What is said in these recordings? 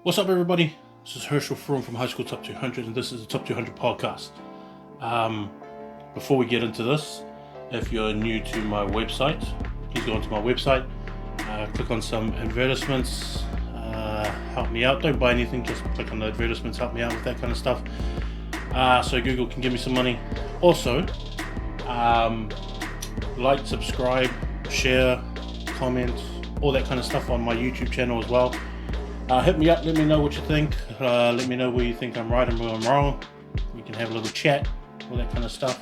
What's up, everybody? This is Herschel from High School Top 200, and this is the Top 200 podcast. Before we get into this, if you're new to my website, please go onto my website, click on some advertisements, help me out. Don't buy anything, just click on the advertisements, help me out with that kind of stuff, so Google can give me some money. Also, like, subscribe, share, comment, all that kind of stuff on my YouTube channel as well. Hit me up, let me know what you think, let me know where you think I'm right and where I'm wrong. We can have a little chat, all that kind of stuff.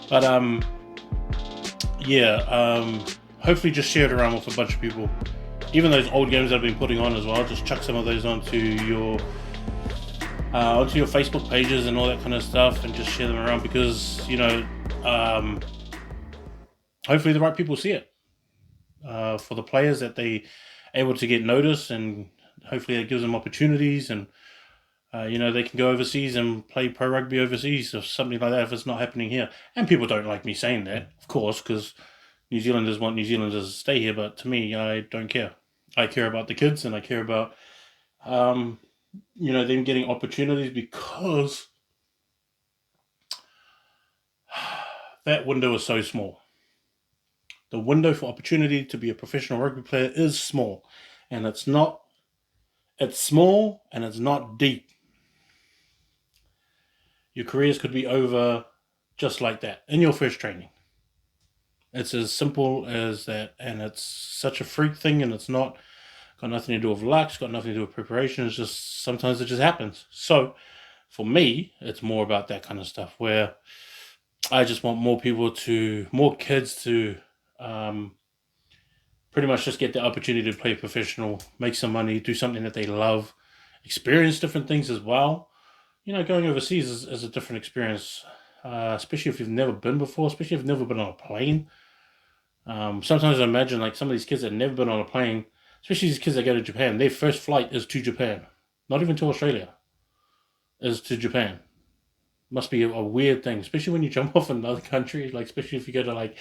But hopefully just share it around with a bunch of people. Even those old games that I've been putting on as well, just chuck some of those onto your Facebook pages and all that kind of stuff, and just share them around, because hopefully the right people see it. For the players, that they able to get noticed, and hopefully it gives them opportunities, and they can go overseas and play pro rugby overseas or something like that if it's not happening here. And people don't like me saying that, of course, because New Zealanders want New Zealanders to stay here, but to me, I don't care. I care about the kids, and I care about them getting opportunities, because that window is so small. The window for opportunity to be a professional rugby player is small, and it's small and it's not deep. Your careers could be over just like that in your first training. It's as simple as that, and it's such a freak thing, and it's not got nothing to do with luck, it's got nothing to do with preparation. It's just, sometimes it just happens. So for me, it's more about that kind of stuff, where I just want more kids to pretty much just get the opportunity to play professional, make some money, do something that they love, experience different things as well. Going overseas is a different experience, especially if you've never been before, especially if you've never been on a plane. Sometimes I imagine, like, some of these kids that have never been on a plane, especially these kids that go to Japan, their first flight is to Japan, not even to Australia, is to Japan. Must be a weird thing, especially when you jump off in another country, like, especially if you go to,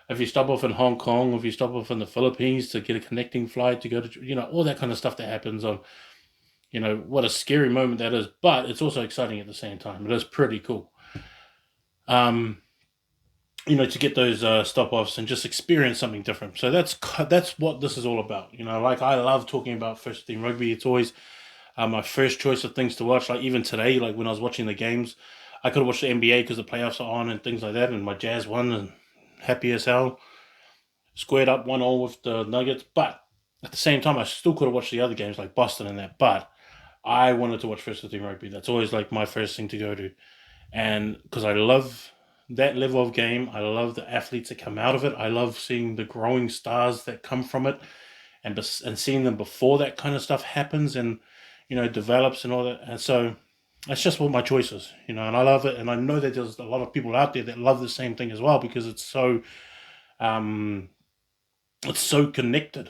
if you stop off in Hong Kong, or if you stop off in the Philippines to get a connecting flight to go to, all that kind of stuff that happens on, what a scary moment that is. But it's also exciting at the same time. It is pretty cool. To get those stop-offs and just experience something different. So that's what this is all about. I love talking about first team rugby. It's always my first choice of things to watch. Like, even today, like when I was watching the games, I could have watched the NBA because the playoffs are on and things like that, and my Jazz won, and happy as hell. Squared up 1-1 with the Nuggets, but at the same time, I still could have watched the other games like Boston and that, but I wanted to watch first team rugby. That's always like my first thing to go to, and because I love that level of game, I love the athletes that come out of it, I love seeing the growing stars that come from it, and seeing them before that kind of stuff happens and develops and all that. And so that's just what my choice is, and I love it, and I know that there's a lot of people out there that love the same thing as well, because it's so connected,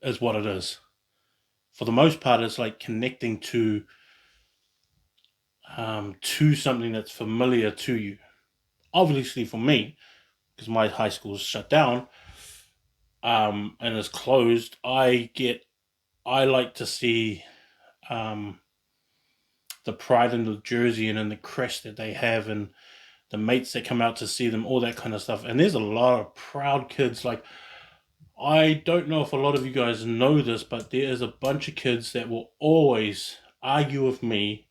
is what it is. For the most part, it's like connecting to something that's familiar to you. Obviously, for me, because my high school is shut down and is closed, I like to see the pride in the jersey and in the crest that they have, and the mates that come out to see them, all that kind of stuff. And there's a lot of proud kids. Like, I don't know if a lot of you guys know this, but there is a bunch of kids that will always argue with me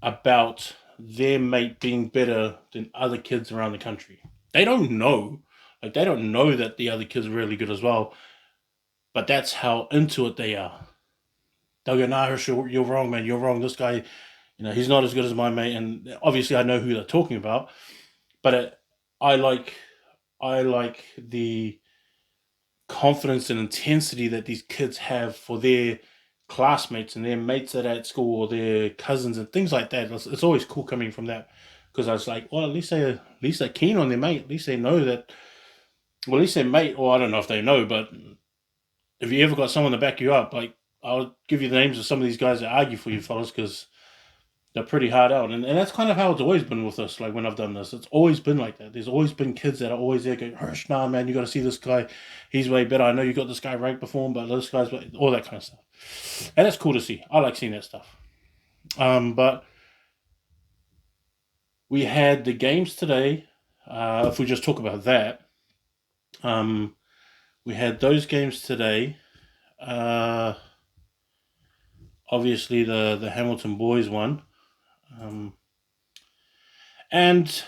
about their mate being better than other kids around the country. They don't know. Like, they don't know that the other kids are really good as well, but that's how into it they are. They'll go, "Nah, Herschel, you're wrong, man. You're wrong. This guy, he's not as good as my mate." And obviously I know who they're talking about, but I like the confidence and intensity that these kids have for their classmates and their mates at school, or their cousins and things like that. It's always cool coming from that, because I was like, well, at least they're keen on their mate. At least they know that. Well, at least their mate, or I don't know if they know, but if you ever got someone to back you up, like, I'll give you the names of some of these guys that argue for you fellas, because they're pretty hard out. And that's kind of how it's always been with us. Like when I've done this, it's always been like that. There's always been kids that are always there going, Hirsch, nah, man, you got to see this guy. He's way better. I know you got this guy ranked before him, but this guy's all that kind of stuff. And that's cool to see. I like seeing that stuff. But we had the games today. If we just talk about that, we had those games today. Obviously, the Hamilton boys won. And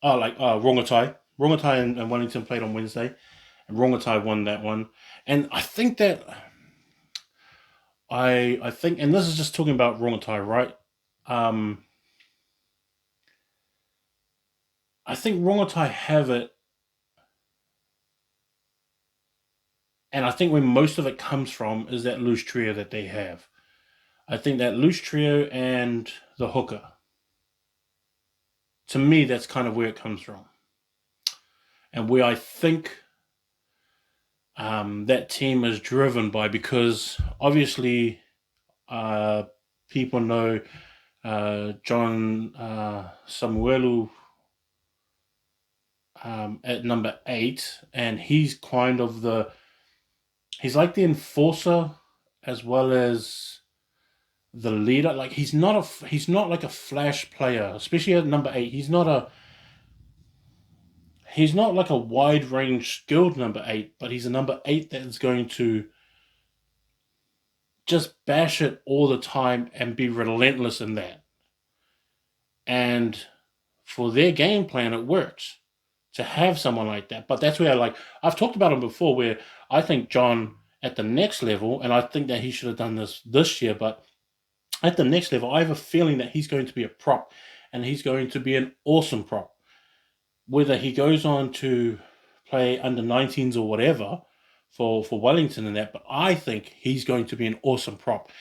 Rongotai. Rongotai and Wellington played on Wednesday, and Rongotai won that one. And I think that I think, and this is just talking about Rongotai, right? I think Rongotai have it, and I think where most of it comes from is that loose trio that they have. I think that loose trio and the hooker. To me, that's kind of where it comes from, and where I think that team is driven by, because obviously people know John Samuelu at number 8, and he's kind of he's like the enforcer as well as the leader. Like he's not like a flash player, especially at number 8. He's not like a wide range skilled number 8, but he's a number 8 that is going to just bash it all the time and be relentless in that. And for their game plan, it works to have someone like that. But that's where I've talked about him before, where I think John at the next level, and I think that he should have done this year, but at the next level, I have a feeling that he's going to be a prop, and he's going to be an awesome prop. Whether he goes on to play under 19s or whatever for Wellington and that, but I think he's going to be an awesome prop.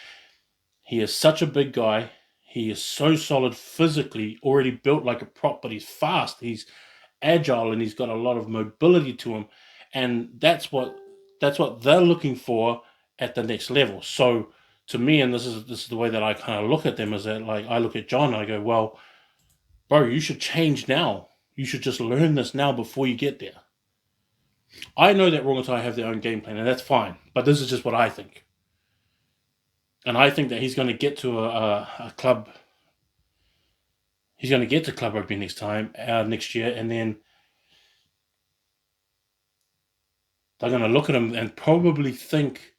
He is such a big guy. He is so solid physically, already built like a prop, but he's fast. He's agile, and he's got a lot of mobility to him, and that's what they're looking for at the next level. So to me, and this is the way that I kind of look at them, is that like I look at John and I go, well, bro, you should change now. You should just learn this now before you get there. I know that Rongotai have their own game plan, and that's fine, but this is just what I think. And I think that he's going to get to a club. He's going to get to club rugby next year, and then they're going to look at him and probably think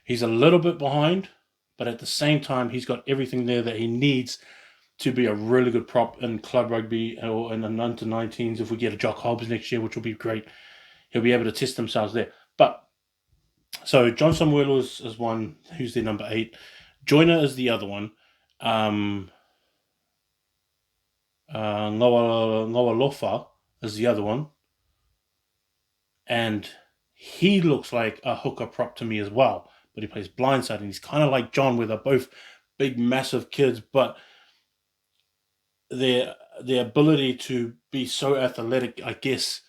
he's a little bit behind, but at the same time, he's got everything there that he needs to be a really good prop in club rugby or in the under 19s. If we get a Jock Hobbs next year, which will be great, he'll be able to test themselves there. But so John Samuel is one, who's their number 8. Joyner is the other one. Ngawalofa is the other one. And he looks like a hooker prop to me as well. But he plays blindside, and he's kind of like John, where they're both big, massive kids, but their ability to be so athletic, I guess,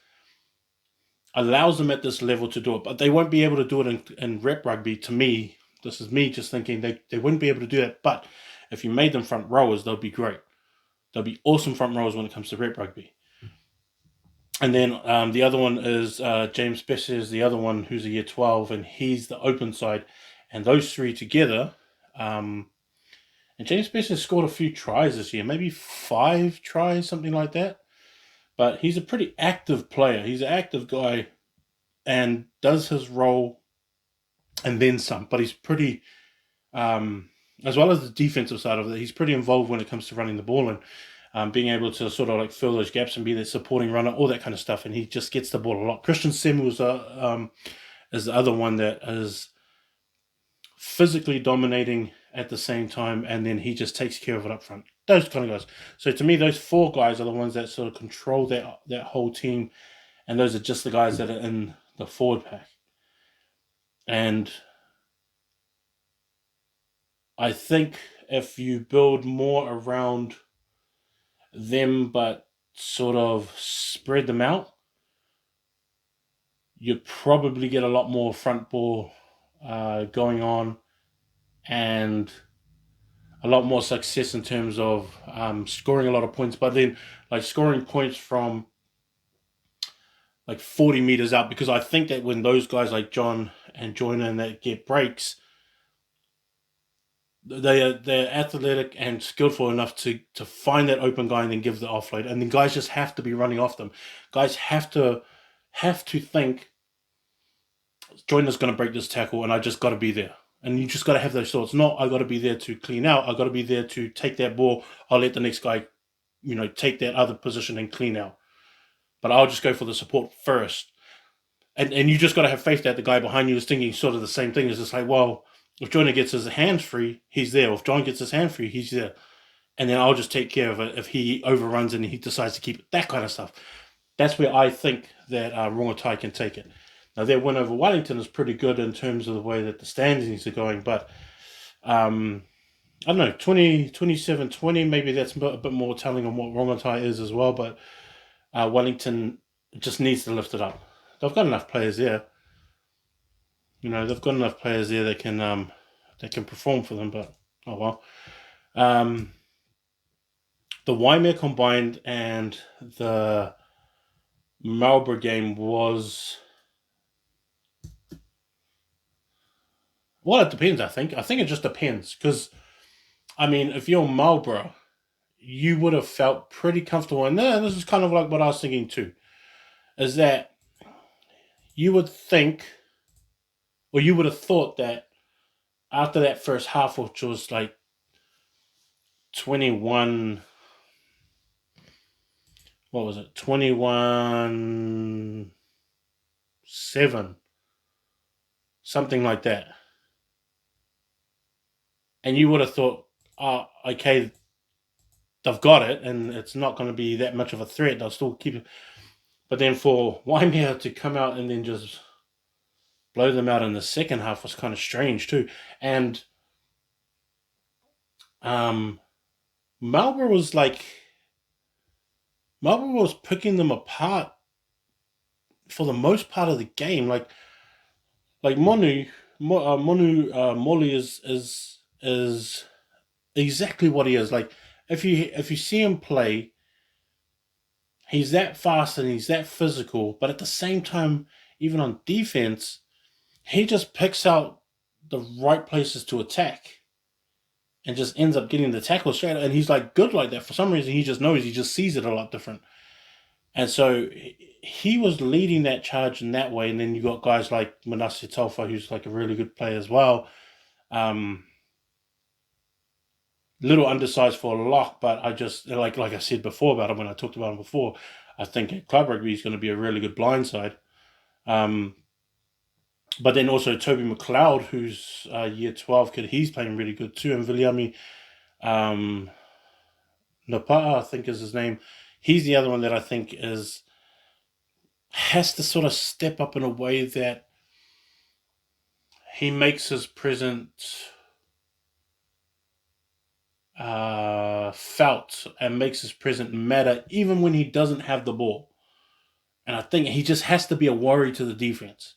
allows them at this level to do it. But they won't be able to do it in rep rugby. To me, this is me just thinking they wouldn't be able to do that. But if you made them front rowers, they'll be great. They'll be awesome front rowers when it comes to rep rugby. And then the other one is James Besser is the other one, who's a year 12, and he's the open side. And those three together, and James Besser scored a few tries this year, maybe 5 tries, something like that. But he's a pretty active player. He's an active guy and does his role and then some. But he's pretty, as well as the defensive side of it, he's pretty involved when it comes to running the ball and being able to sort of like fill those gaps and be the supporting runner, all that kind of stuff. And he just gets the ball a lot. Christian Samuels is the other one that is physically dominating at the same time, and then he just takes care of it up front. Those kind of guys. So to me, those 4 guys are the ones that sort of control that whole team, and those are just the guys that are in the forward pack. And I think if you build more around them, but sort of spread them out, you probably get a lot more front ball going on, and a lot more success in terms of scoring a lot of points, but then like scoring points from like 40 meters out, because I think that when those guys like John and Joyner and that get breaks, they're athletic and skillful enough to find that open guy and then give the offload, and then guys just have to be running off them. Guys have to think Joyner's going to break this tackle, and I just got to be there. And you just got to have those thoughts. Not I got to be there to clean out. I got to be there to take that ball. I'll let the next guy, take that other position and clean out. But I'll just go for the support first. And you just got to have faith that the guy behind you is thinking sort of the same thing. It's just like, well, if Joyner gets his hands free, he's there. If John gets his hand free, he's there. And then I'll just take care of it if he overruns and he decides to keep it. That kind of stuff. That's where I think that Rongotai can take it. Now, their win over Wellington is pretty good in terms of the way that the standings are going, but I don't know, 27-20, maybe that's a bit more telling on what Rongotai is as well, but Wellington just needs to lift it up. They've got enough players there. They've got enough players there that can perform for them, but oh well. The Waimea combined and the Marlborough game was... Well, it depends, I think. I think it just depends. Because, if you're Marlborough, you would have felt pretty comfortable. And this is kind of like what I was thinking too. Is that you would think, or you would have thought that after that first half, which was like 21... What was it? 21-7. Something like that. And you would have thought, oh, okay, they've got it, and it's not going to be that much of a threat. They'll still keep it. But then for Waimea to come out and then just blow them out in the second half was kind of strange too. And Marlborough was picking them apart for the most part of the game. Like Monu Molly is exactly what he is. Like if you see him play, he's that fast and he's that physical, but at the same time, even on defense, he just picks out the right places to attack and just ends up getting the tackle straight. And he's like good like that. For some reason, he just sees it a lot different. And so he was leading that charge in that way. And then you got guys like Manasseh Taufa, who's like a really good player as well. Little undersized for a lock, but I just, like I said before about him when I talked about him before, I think at club rugby he's going to be a really good blindside. But then also Toby McLeod, who's year 12 kid, he's playing really good too. And Viliami Napa'a, I think is his name. He's the other one that I think has to sort of step up in a way that he makes his presence felt and makes his presence matter even when he doesn't have the ball. And I think he just has to be a worry to the defense.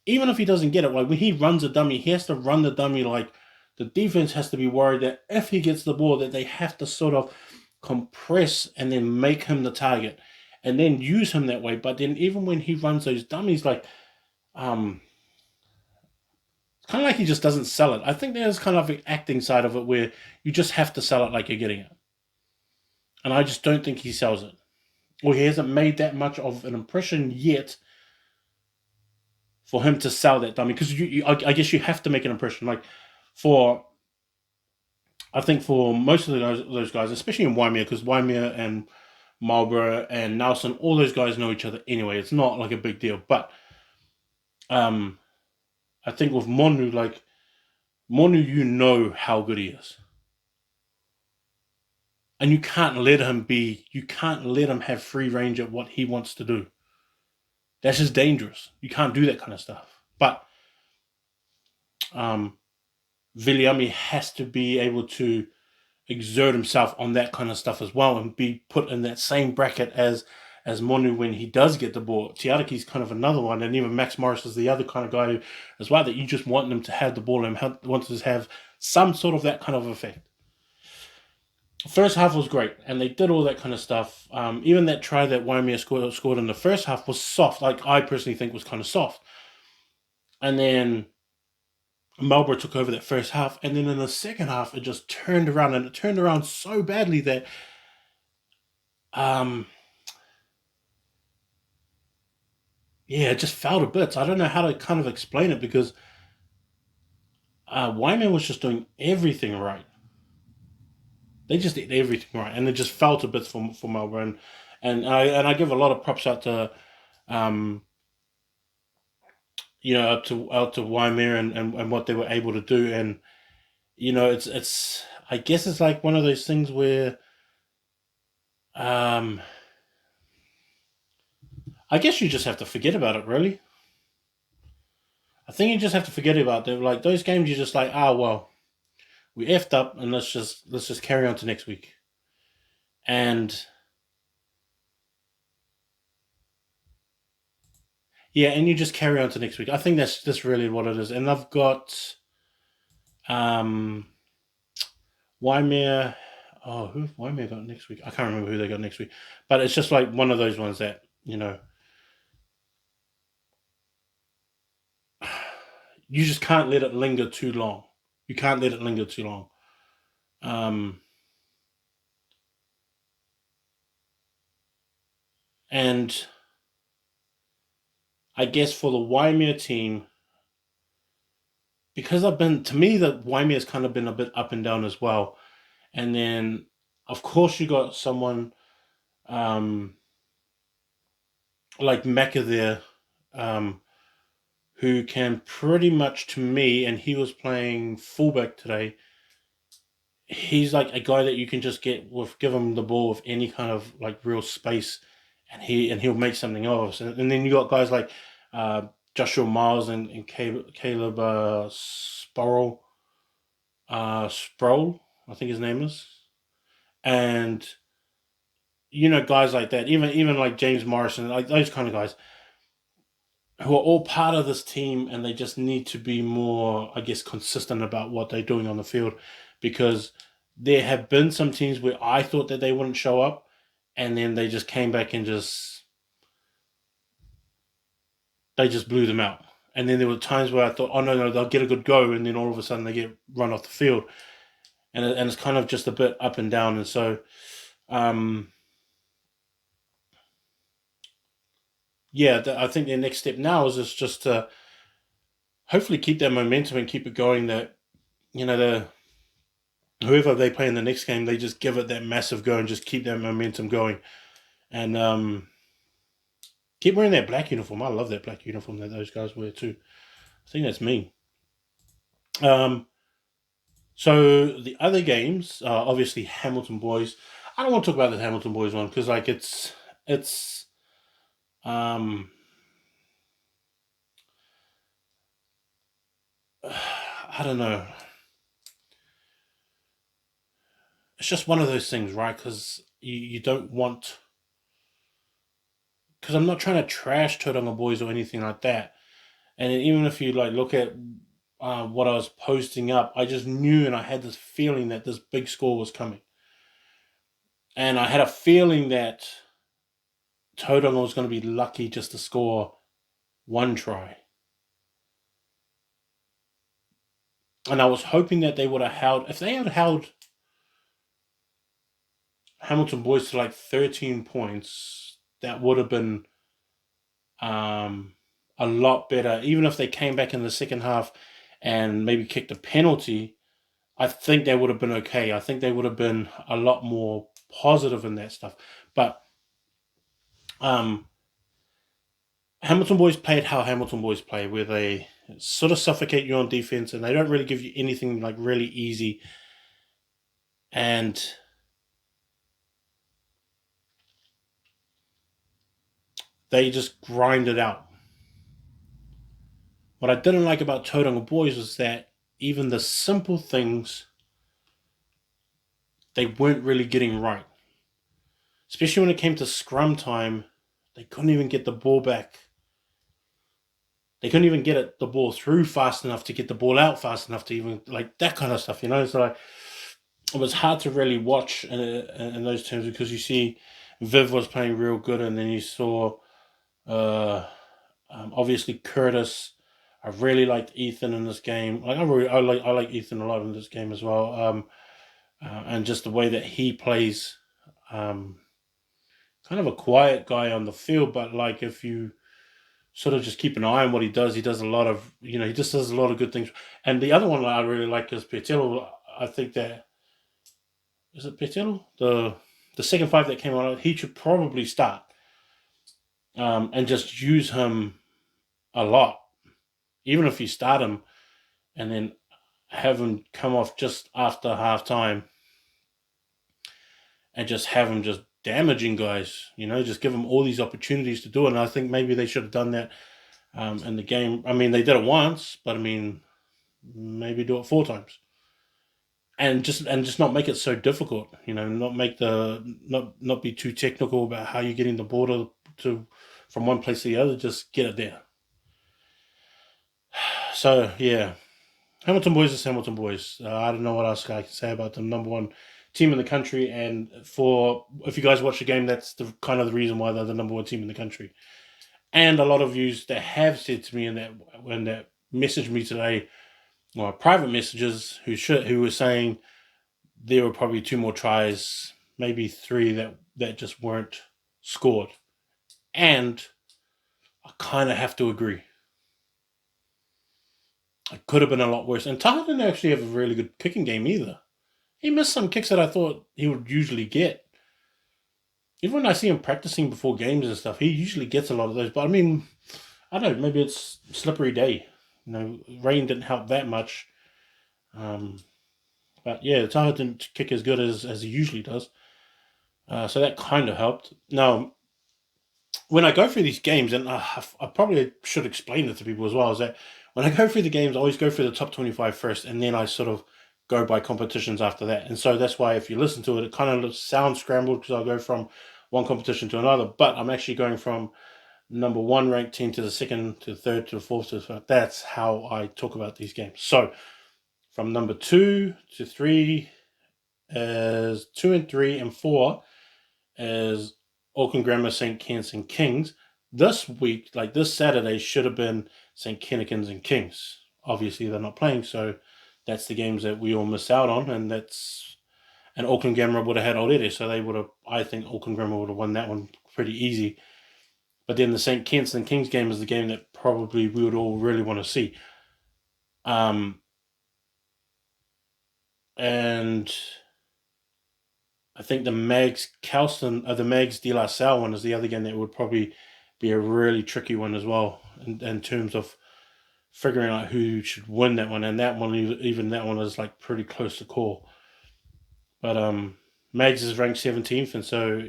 Even if he doesn't get it, like when he runs a dummy, he has to run the dummy like the defense has to be worried that if he gets the ball, that they have to sort of compress and then make him the target and then use him that way. But then even when he runs those dummies, like it's kind of like he just doesn't sell it. I think there's kind of an acting side of it where you just have to sell it like you're getting it. And I just don't think he sells it. Or he hasn't made that much of an impression yet for him to sell that dummy. Because I guess you have to make an impression. Like I think for most of those guys, especially in Waimea, because Waimea and Marlborough and Nelson, all those guys know each other anyway. It's not like a big deal. But I think with Monu, you know how good he is. And you can't let him have free range at what he wants to do. That's just dangerous. You can't do that kind of stuff. But Viliami has to be able to exert himself on that kind of stuff as well and be put in that same bracket as Monu when he does get the ball. Tiaraki's kind of another one, and even Max Morris is the other kind of guy as well that you just want them to have the ball and want to have some sort of that kind of effect. First half was great, and they did all that kind of stuff. Even that try that Waimea scored in the first half was soft. Like I personally think was kind of soft. And then Marlborough took over that first half, and then in the second half it just turned around, and it turned around so badly that um yeah, it just fell to bits. I don't know how to kind of explain it because Wyman was just doing everything right. They just did everything right, and it just fell to bits for Melbourne. And I give a lot of props out to um, out to Waimea and what they were able to do. And it's I guess it's like one of those things where um, I guess you just have to forget about it. Really, I think you just have to forget about it. Like those games, you're just like, well, we effed up, and let's just carry on to next week. And yeah, and you just carry on to next week. I think that's really what it is. And I've got um Waimea. Oh, who Waimea got next week? I can't remember who they got next week. But it's just like one of those ones that you just can't let it linger too long. You can't let it linger too long. Um, and I guess for the Waimea team, because I've been to me the Waimea has kind of been a bit up and down as well. And then of course you got someone um, like Mecca there, um, who can pretty much to me, and he was playing fullback today. He's like a guy that you can just give him the ball with any kind of like real space, and he'll make something of us. And then you got guys like uh, Joshua Miles and Caleb Sproul, I think his name is, and guys like that. Even like James Morrison, like those kind of guys who are all part of this team, and they just need to be more, I guess, consistent about what they're doing on the field, because there have been some teams where I thought that they wouldn't show up, and then they just came back and just blew them out. And then there were times where I thought, oh no, they'll get a good go, and then all of a sudden they get run off the field, and it's kind of just a bit up and down. And so, um, yeah, I think their next step now is just to hopefully keep that momentum and keep it going. That the whoever they play in the next game, they just give it that massive go and just keep that momentum going, and keep wearing that black uniform. I love that black uniform that those guys wear too. I think that's me. Um, so the other games, obviously Hamilton boys. I don't want to talk about the Hamilton boys one because like it's um I don't know. It's just one of those things, right? Because you don't want, because I'm not trying to trash Tauranga boys or anything like that. And even if you like look at what I was posting up, I just knew, and I had this feeling that this big score was coming, and I had a feeling that Tauranga was going to be lucky just to score one try, and I was hoping that they would have held. If they had held Hamilton boys to like 13 points, that would have been um, a lot better. Even if they came back in the second half and maybe kicked a penalty, I think they would have been okay. I think they would have been a lot more positive in that stuff. But um, Hamilton boys played how Hamilton boys play, where they sort of suffocate you on defense, and they don't really give you anything like really easy. And they just grind it out. What I didn't like about Tauranga boys was that even the simple things they weren't really getting right. Especially when it came to scrum time, they couldn't even get the ball back. They couldn't even get the ball through fast enough to get the ball out fast enough to even like that kind of stuff. So like, it was hard to really watch in those terms because you see Viv was playing real good, and then you saw uh, obviously Curtis. I really liked Ethan in this game. Like I like Ethan a lot in this game as well. And just the way that he plays, um, kind of a quiet guy on the field, but like if you sort of just keep an eye on what he does a lot of he just does a lot of good things. And the other one that I really like is Petillo. I think that is it Petillo, the second five that came out. He should probably start, and just use him a lot, even if you start him and then have him come off just after halftime and just have him just damaging guys. Just give him all these opportunities to do it. And I think maybe they should have done that in the game. I mean, they did it once, but I mean, maybe do it 4 times, and just not make it so difficult. Not make not be too technical about how you're getting the ball to from one place to the other. Just get it there. So yeah, Hamilton boys is Hamilton boys. I don't know what else I can say about them. Number one team in the country, and if you guys watch the game, that's the kind of the reason why they're the number one team in the country. And a lot of yous that have said to me that messaged me today, or private messages, who were saying there were probably 2 more tries, maybe 3 that just weren't scored, and I kind of have to agree. It could have been a lot worse. And Taha didn't actually have a really good kicking game either. He missed some kicks that I thought he would usually get. Even when I see him practicing before games and stuff, he usually gets a lot of those. But I mean, I don't know, maybe it's a slippery day. Rain didn't help that much. But yeah, Taha didn't kick as good as he usually does. So that kind of helped. Now, when I go through these games, and I probably should explain it to people as well, is that when I go through the games, I always go through the top 25 first, and then I sort of go by competitions after that. And so that's why if you listen to it, it kind of sounds scrambled because I'll go from one competition to another, but I'm actually going from number 1 ranked team to the second to the third to the fourth to the fifth. That's how I talk about these games. So from number 2 to 3 is 2 and 3 and 4 is Auckland Grammar, St. Ken's, and Kings. This week, like this Saturday, should have been St. Kennekins and Kings. Obviously, they're not playing, so that's the games that we all miss out on, and Auckland Grammar would have had Aorere, so they would have. I think Auckland Grammar would have won that one pretty easy. But then the St. Ken's and Kings game is the game that probably we would all really want to see. And I think the Mags the Mags De La Salle one is the other game that would probably be a really tricky one as well in terms of figuring out who should win that one. And that one, even that one is like pretty close to call. But Mags is ranked 17th, and so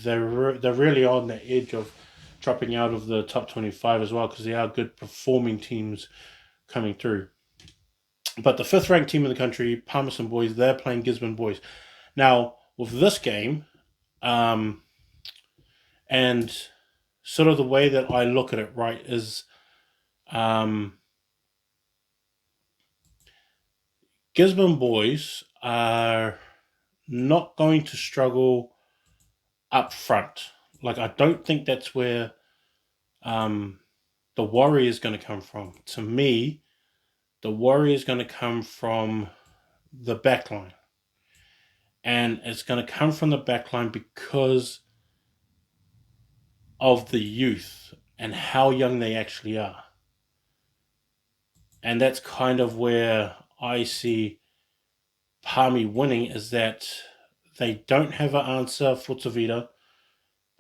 they're really on the edge of dropping out of the top 25 as well because they are good performing teams coming through. But the 5th ranked team in the country, Palmerston Boys, they're playing Gisborne Boys. Now, with this game, and sort of the way that I look at it, right, is Gisborne Boys are not going to struggle up front. Like, I don't think that's where the worry is going to come from. To me, the worry is going to come from the backline. And it's going to come from the backline because of the youth and how young they actually are. And that's kind of where I see Palmy winning, is that they don't have an answer for Tavita.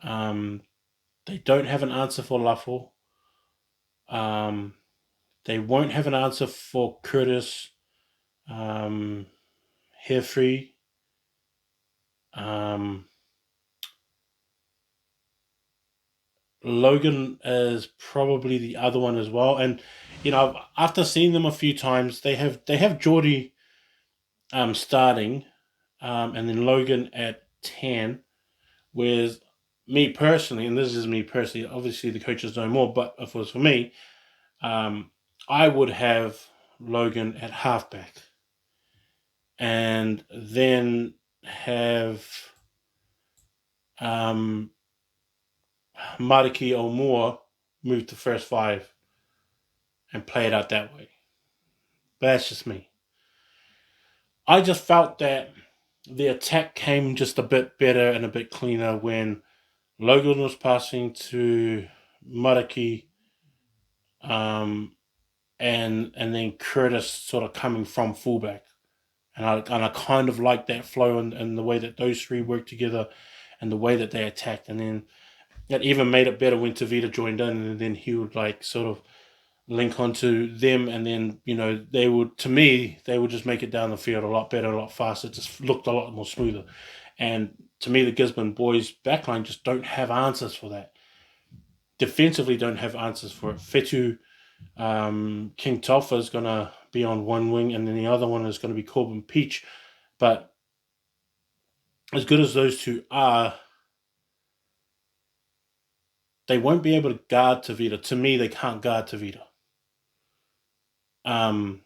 They don't have an answer for Luffle. They won't have an answer for Curtis, Hairfree. Logan is probably the other one as well. And after seeing them a few times, they have Geordie starting, and then Logan at 10. Whereas me personally, and this is me personally, obviously the coaches know more, but if it was for me, I would have Logan at halfback. and then have Mariki Omua move to first five and play it out that way. But that's just me. I just felt that the attack came just a bit better and a bit cleaner when Logan was passing to Mariki, um, and then Curtis sort of coming from fullback. And I kind of like that flow and the way that those three worked together and the way that they attacked. And then it even made it better when Tavita joined in, and then he would like sort of link onto them, and then they would, to me, they would just make it down the field a lot better, a lot faster. It just looked a lot more smoother. And to me, the Gisborne boys backline just don't have answers for that. Defensively, don't have answers for it. Fetu King Tolfa is going to be on one wing, and then the other one is going to be Corbin Peach. But as good as those two are, they won't be able to guard Tavita. To me, they can't guard Tavita. Von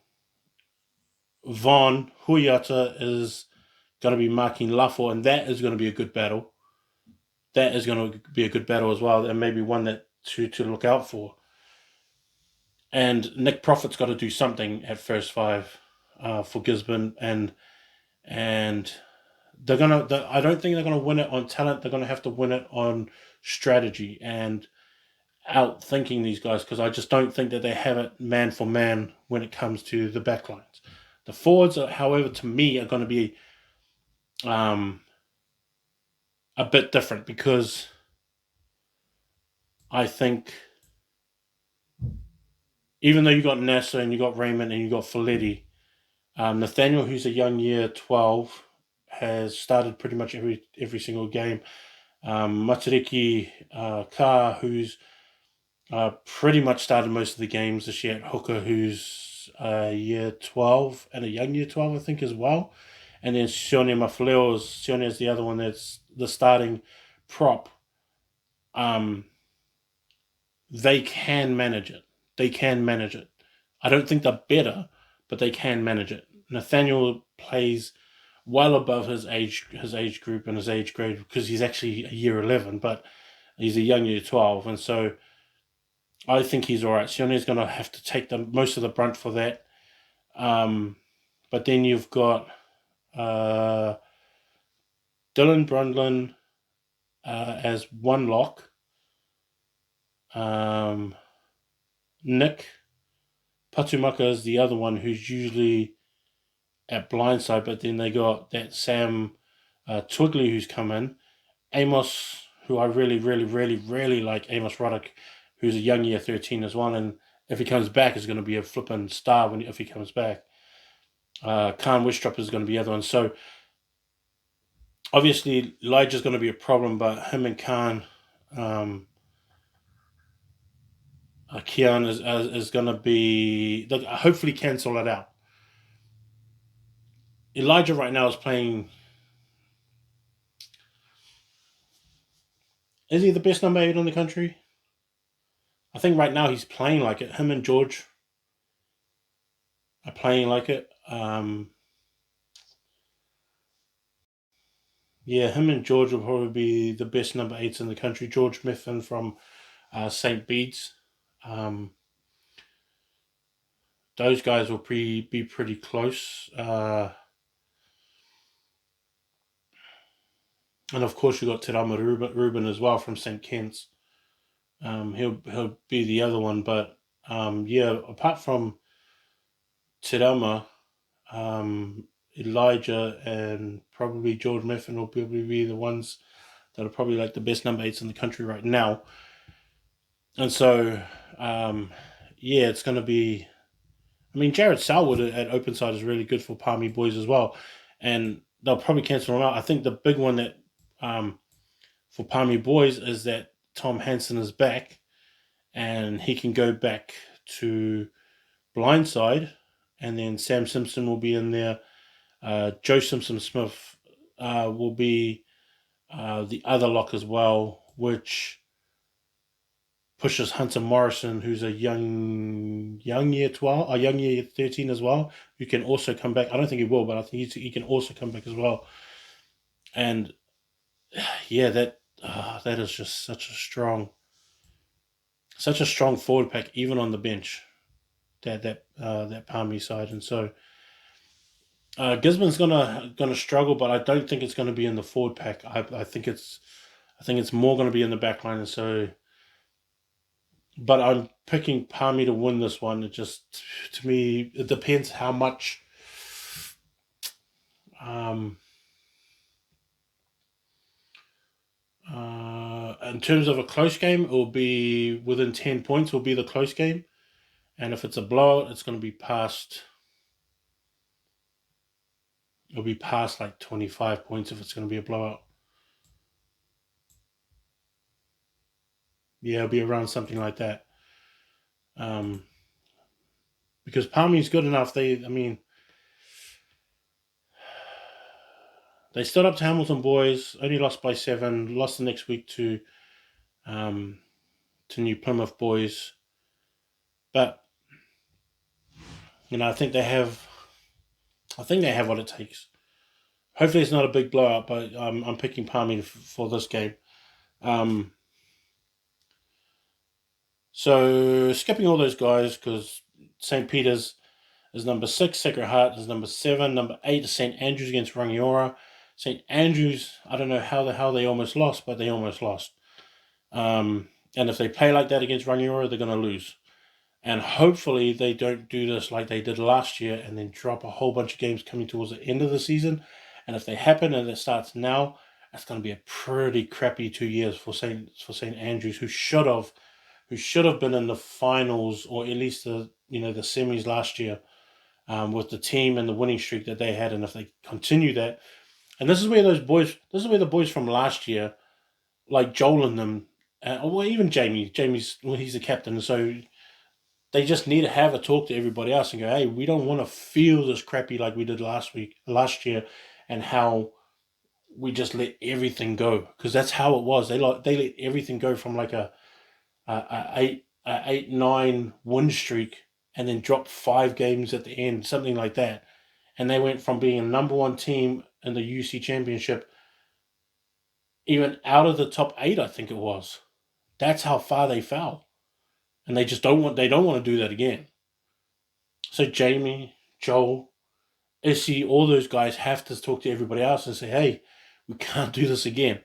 Huyata is going to be marking Lafo, and that is going to be a good battle. That is going to be a good battle as well, and maybe one that to look out for. And Nick Profit's got to do something at first five for Gisborne, and they're gonna. I don't think they're gonna win it on talent. They're gonna have to win it on strategy and outthinking these guys, because I just don't think that they have it man for man when it comes to the backlines. The forwards, however, to me, are going to be a bit different, because I think even though you got Nessa and you got Raymond and you got Folletti, Nathaniel, who's a young year 12, has started pretty much every single game. Matariki Ka, who's pretty much started most of the games this year at hooker, who's year 12 and a young year 12, I think, as well. And then Sione Mafuleo is the other one that's the starting prop. They can manage it. They can manage it. I don't think they're better, but they can manage it. Nathaniel plays well above his age group and his age grade, because he's actually a year 11, but he's a young year 12, and so I think he's all right. Sione's going to have to take most of the brunt for that. But then you've got Dylan Brundlin as one lock. Nick Patumaka is the other one, who's usually at blindside, but then they got that Sam Twigley who's come in. Amos, who I really, really, really, really like, Amos Ruddock, who's a young year 13 as well, and if he comes back, is going to be a flipping star if he comes back. Khan Wistrup is going to be the other one. So obviously Elijah's going to be a problem, but him and Khan, Kian is going to be, hopefully cancel it out. Elijah right now is playing. Is he the best number 8 in the country? I think right now he's playing like it. Him and George are playing like it. Yeah, him and George will probably be the best number 8s in the country. George Miffin from St. Bede's. Those guys will be pretty close. And of course, you got Terama Ruben as well from St. Kitts. He'll be the other one, but yeah, apart from Terama, Elijah and probably George Miffin will probably be the ones that are probably like the best number 8s in the country right now. And so, yeah, it's going to be. I mean, Jared Salwood at open side is really good for Palmy boys as well, and they'll probably cancel him out. I think the big one that for Palmy boys is that Tom Hansen is back, and he can go back to blindside, and then Sam Simpson will be in there. Joe Simpson-Smith will be the other lock as well, which pushes Hunter Morrison, who's a young year 12, a young year 13 as well, who can also come back. I don't think he will, but I think he can also come back as well. And yeah, that is just such a strong forward pack, even on the bench. That Palmy side, and so Gisborne's gonna struggle, but I don't think it's gonna be in the forward pack. I think it's more gonna be in the back line, and so. But I'm picking Palmy to win this one. It just, to me, it depends how much. Um, in terms of a close game, it will be within 10 points. Will be the close game, and if it's a blowout, it's going to be past. It'll be past like 25 points if it's going to be a blowout. Yeah, it'll be around something like that. Um, because Palmy's good enough. They stood up to Hamilton boys. Only lost by 7. Lost the next week um, to New Plymouth boys. But I think they have. I think they have what it takes. Hopefully, it's not a big blowout, but I'm picking Palmy for this game. So skipping all those guys because St. Peter's is number 6, Sacred Heart is number 7, number 8 is St. Andrews against Rangiora. St. Andrews, I don't know how the hell they almost lost, but they almost lost. And if they play like that against Rangiora, they're going to lose. And hopefully they don't do this like they did last year and then drop a whole bunch of games coming towards the end of the season. And if they happen and it starts now, it's going to be a pretty crappy 2 years for St. Andrews, who should have been in the finals or at least the semis last year with the team and the winning streak that they had. And if they continue that, and this is where the boys from last year, like Joel and them, or even Jamie's he's the captain, so they just need to have a talk to everybody else and go, hey, we don't want to feel this crappy like we did last year, and how we just let everything go, because that's how it was. They let everything go from like a 8-9 win streak, and then dropped 5 games at the end, something like that, and they went from being a number 1 team in the UC Championship, even out of the top 8, I think it was. That's how far they fell, and they just don't want to do that again. So Jamie, Joel, Issy, all those guys have to talk to everybody else and say, hey, we can't do this again.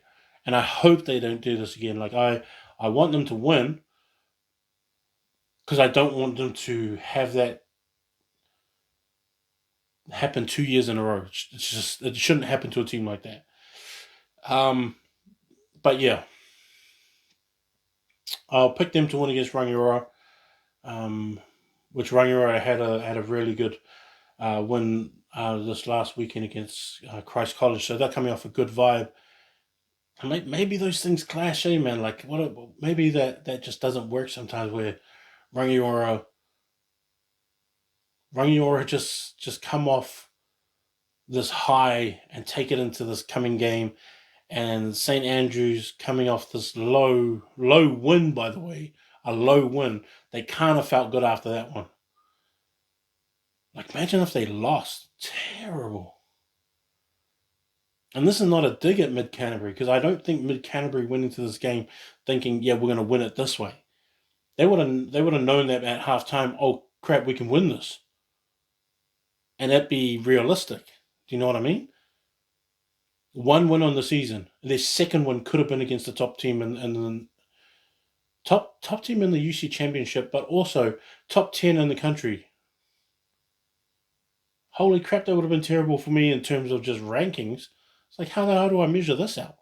And I hope they don't do this again. Like I want them to win, because I don't want them to have that happen 2 years in a row. It shouldn't happen to a team like that. But yeah, I'll pick them to win against Rangiora, which Rangiora had a really good win this last weekend against Christ College. So they're coming off a good vibe. And maybe those things clash, man. Like maybe that just doesn't work sometimes. Where Rangiora just come off this high and take it into this coming game, and St. Andrews coming off this low win, by the way, a low win. They kind of felt good after that one. Like, imagine if they lost. Terrible. And this is not a dig at Mid Canterbury, because I don't think Mid Canterbury went into this game thinking, yeah, we're going to win it this way. They would have known that at halftime, oh crap, we can win this. And that'd be realistic. Do you know what I mean? 1 win on the season. Their second one could have been against the top team and the top team in the UC Championship, but also top 10 in the country. Holy crap, that would have been terrible for me in terms of just rankings. It's like, how the hell do I measure this out?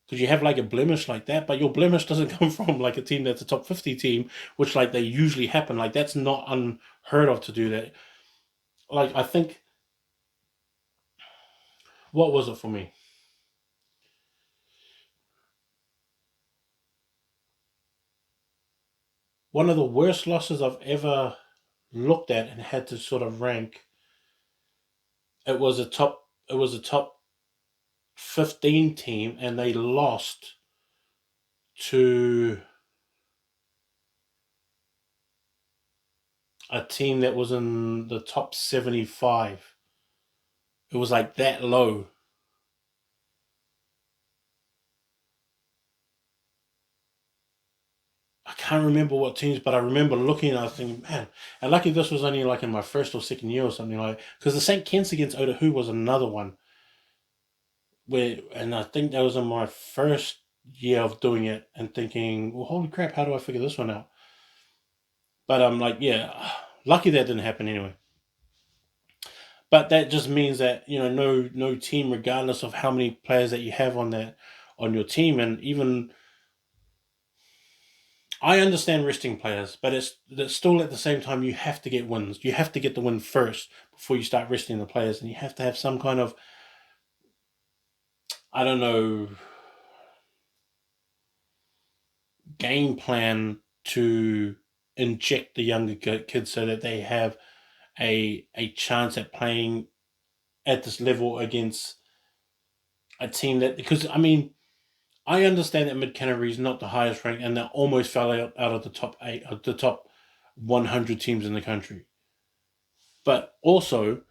Because you have like a blemish like that, but your blemish doesn't come from like a team that's a top 50 team, which like they usually happen. Like, that's not unheard of to do that. Like, I think, what was it for me? One of the worst losses I've ever looked at and had to sort of rank. It was a top 15 team, and they lost to a team that was in the top 75. It was like that low. I can't remember what teams, but I remember looking and I was thinking, man, and lucky this was only like in my first or second year or something like. Because the St. Kitts against Otahu was another one where, and I think that was in my first year of doing it and thinking, well, holy crap, how do I figure this one out? But I'm like, yeah, lucky that didn't happen anyway. But that just means that no team, regardless of how many players that you have on your team, and even I understand resting players, but it's still at the same time you have to get wins. You have to get the win first before you start resting the players, and you have to have some kind of, I don't know, game plan to inject the younger kids so that they have a chance at playing at this level against a team that, because I mean, I understand that Mid Canterbury is not the highest ranked and they almost fell out of the top eight, the top 100 teams in the country. But also,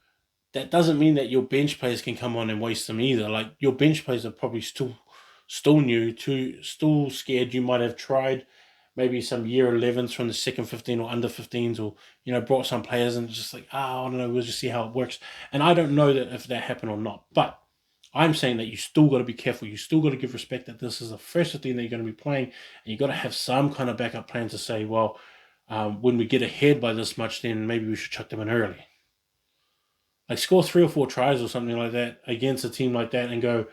that doesn't mean that your bench players can come on and waste them either. Like your bench players are probably still new, still scared. You might have tried maybe some year 11s from the second 15 or under 15s, or brought some players and just like, I don't know, we'll just see how it works. And I don't know that if that happened or not, but I'm saying that you still got to be careful. You still got to give respect that this is the first 15 that you're going to be playing, and you got to have some kind of backup plan to say, well, when we get ahead by this much, then maybe we should chuck them in early. Like score 3 or 4 tries or something like that against a team like that and go,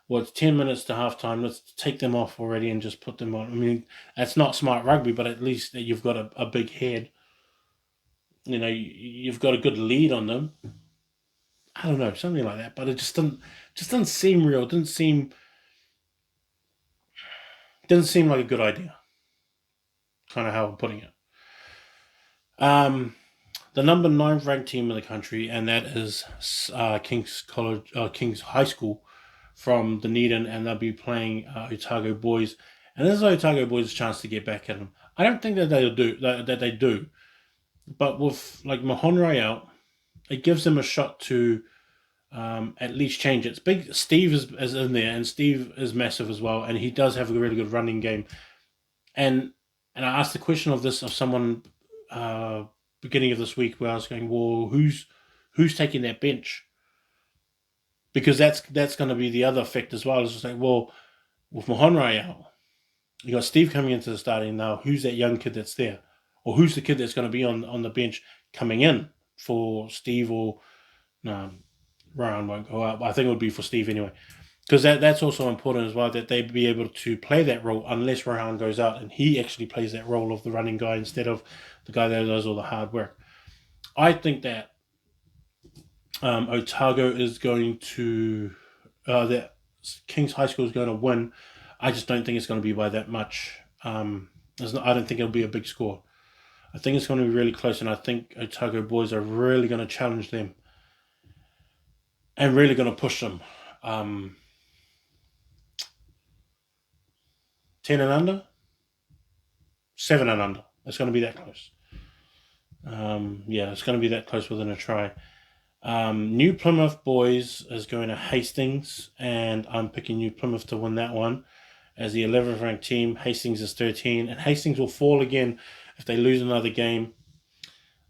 well, it's 10 minutes to halftime. Let's take them off already and just put them on. I mean, that's not smart rugby, but at least that you've got a big head. You've got a good lead on them. I don't know, something like that. But it just doesn't seem real. It didn't seem like a good idea. Kind of how I'm putting it. Um, the number 9 ranked team in the country, and that is King's College, King's High School from Dunedin, and they'll be playing Otago Boys. And this is Otago Boys' chance to get back at them. I don't think that they do, but with like Mahonri out, it gives them a shot to at least change it. It's big. Steve is in there, and Steve is massive as well, and he does have a really good running game. And I asked the question of someone beginning of this week where I was going, well, who's taking that bench? Because that's going to be the other effect as well. It's just like, well, with Mahonri out, you got Steve coming into the starting now. Who's that young kid that's there, or who's the kid that's going to be on the bench coming in for Steve? Or no, Ryan won't go out. But I think it would be for Steve anyway, because that's also important as well, that they be able to play that role unless Rohan goes out and he actually plays that role of the running guy instead of the guy that does all the hard work. I think that Otago is going to that King's High School is going to win. I just don't think it's going to be by that much. I don't think it'll be a big score. I think it's going to be really close, and I think Otago boys are really going to challenge them and really going to push them. 10 and under, 7 and under. It's going to be that close. Yeah, it's going to be that close within a try. New Plymouth boys is going to Hastings, and I'm picking New Plymouth to win that one as the 11th ranked team. Hastings is 13, and Hastings will fall again if they lose another game.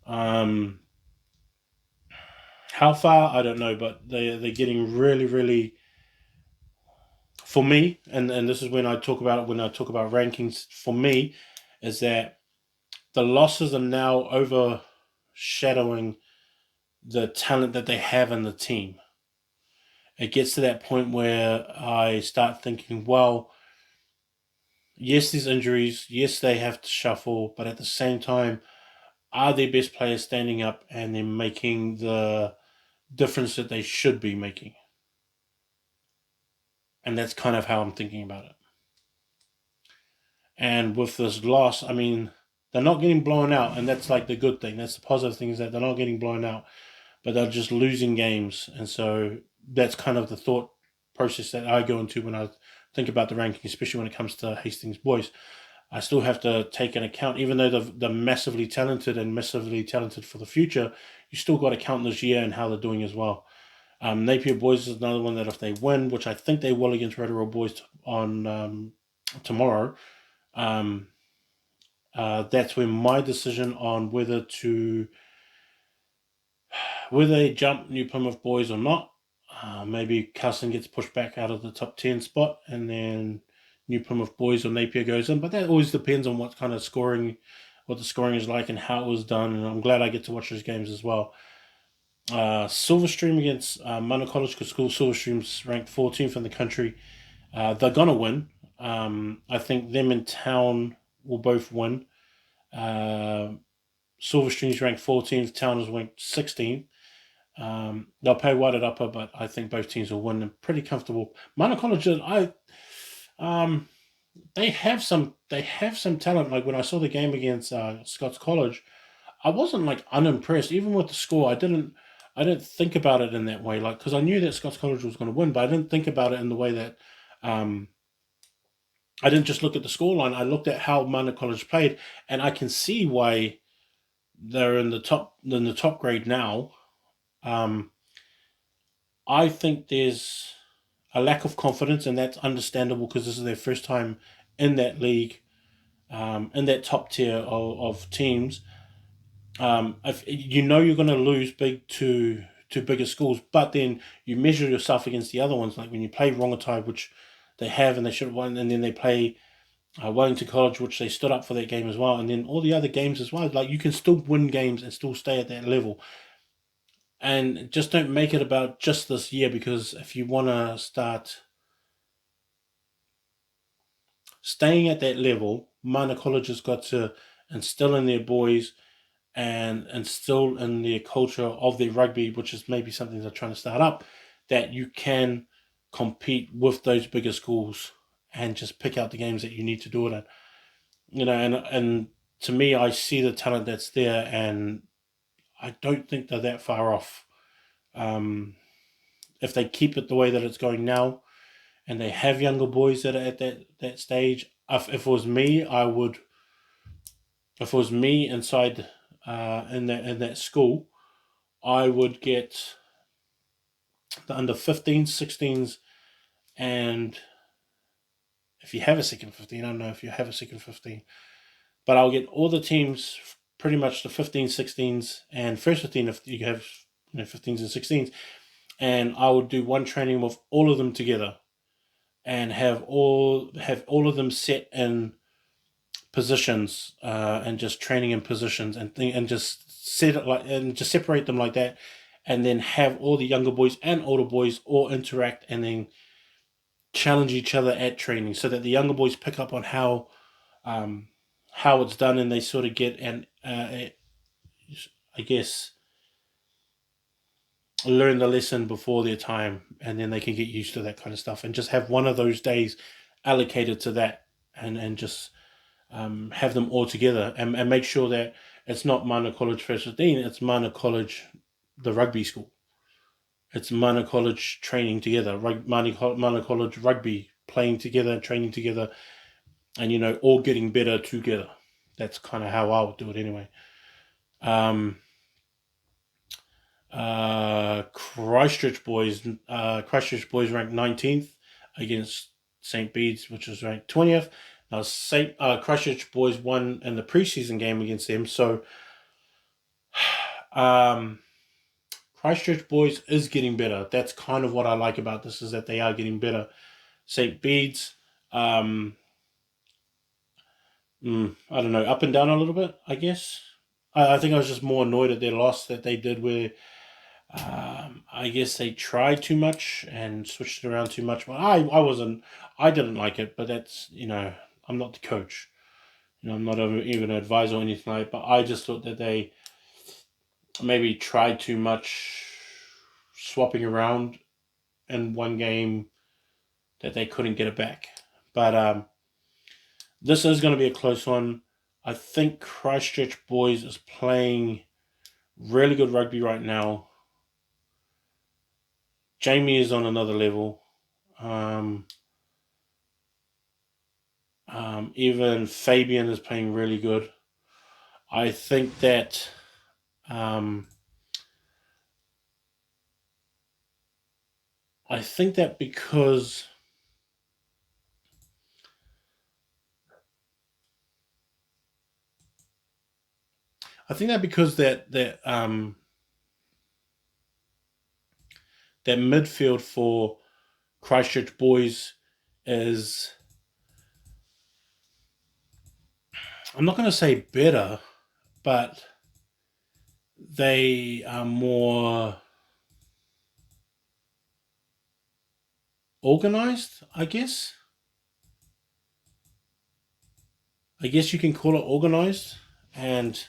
How far, I don't know, but they're getting really, really, for me, and this is when I talk about rankings, for me, is that the losses are now overshadowing the talent that they have in the team. It gets to that point where I start thinking, well, yes, there's injuries. Yes, they have to shuffle. But at the same time, are their best players standing up and they're making the difference that they should be making? And that's kind of how I'm thinking about it. And with this loss, I mean, they're not getting blown out. And that's like the good thing. That's the positive thing, is that they're not getting blown out, but they're just losing games. And so that's kind of the thought process that I go into when I think about the ranking, especially when it comes to Hastings boys. I still have to take an account, even though they're massively talented and massively talented for the future, you still got to count this year and how they're doing as well. Napier boys is another one that if they win, which I think they will against Rotorua boys on tomorrow, um, that's when my decision on whether they jump New Plymouth boys or not. Maybe Carson gets pushed back out of the top 10 spot, and then New Plymouth boys or Napier goes in. But that always depends on what kind of scoring, what the scoring is like, and how it was done. And I'm glad I get to watch those games as well. Silverstream against Mana College, because Silverstream's ranked 14th in the country. They're gonna win. I think them in Town will both win. Silverstream's ranked 14th, Town is ranked 16th. They'll play wide at upper, but I think both teams will win. And pretty comfortable. Mana College, they have some talent. Like when I saw the game against Scots College, I wasn't like unimpressed. Even with the score, I didn't think about it in that way. Like because I knew that Scots College was going to win, but I didn't think about it in the way that I didn't just look at the scoreline. I looked at how Mana College played, and I can see why they're in the top grade now. I think there's a lack of confidence, and that's understandable because this is their first time in that league, in that top tier of teams. If you know you're going to lose big to bigger schools, but then you measure yourself against the other ones. Like when you play Rongotai, which they have and they should have won, and then they play Wellington College, which they stood up for that game as well, and then all the other games as well. Like you can still win games and still stay at that level, and just don't make it about just this year, because if you want to start staying at that level, Mana College has got to instill in their boys and instill in their culture of their rugby, which is maybe something they're trying to start up, that you can compete with those bigger schools and just pick out the games that you need to do it in. You know, and to me, I see the talent that's there, and I don't think they're that far off. If they keep it the way that it's going now, and they have younger boys that are at that stage, if it was me, I would. If it was me inside in that school, I would get the under 15s, 16s, and if you have a second 15, I don't know if you have a second 15, but I'll get all the teams, pretty much the 15s, 16s, and first 15 if you have 15s and 16s, and I would do one training with all of them together, and have all of them set in positions, and just training in positions and just set it like and just separate them like that, and then have all the younger boys and older boys all interact and then challenge each other at training, so that the younger boys pick up on how it's done, and they sort of get I guess learn the lesson before their time, and then they can get used to that kind of stuff, and just have one of those days allocated to that, and just have them all together, and make sure that it's not Mana College First 15, it's Mana College, the rugby school. It's Mana College training together, Mana College rugby playing together, training together, and all getting better together. That's kind of how I would do it anyway. Christchurch boys ranked 19th against St. Bede's, which was ranked 20th. Now, Christchurch boys won in the preseason game against them, so Christchurch boys is getting better. That's kind of what I like about this, is that they are getting better. St. Bede's, I don't know, up and down a little bit, I guess. I think I was just more annoyed at their loss that they did, where I guess they tried too much and switched it around too much. But I didn't like it, but that's, I'm not the coach. I'm not even an advisor or anything like that, but I just thought that they maybe tried too much, swapping around in one game, that they couldn't get it back. But this is going to be a close one. I think Christchurch boys is playing really good rugby right now. Jamie is on another level. Even Fabian is playing really good. I think that um, I think that because that midfield for Christchurch boys is, I'm not going to say better, but they are more organized, I guess. I guess you can call it organized. And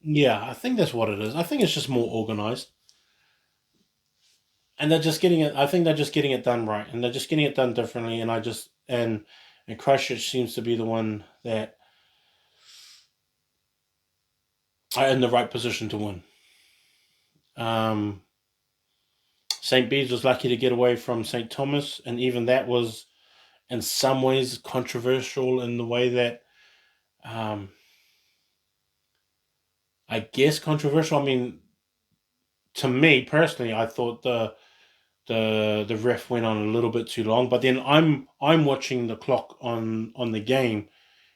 yeah, I think that's what it is. I think it's just more organized. And they're just getting it. I think they're just getting it done right, and they're just getting it done differently. And Christchurch seems to be the one that are in the right position to win. Um, St. Bede's was lucky to get away from St. Thomas, and even that was in some ways controversial in the way that, um, I guess controversial. I mean, to me personally, I thought the ref went on a little bit too long. But then I'm watching the clock on the game,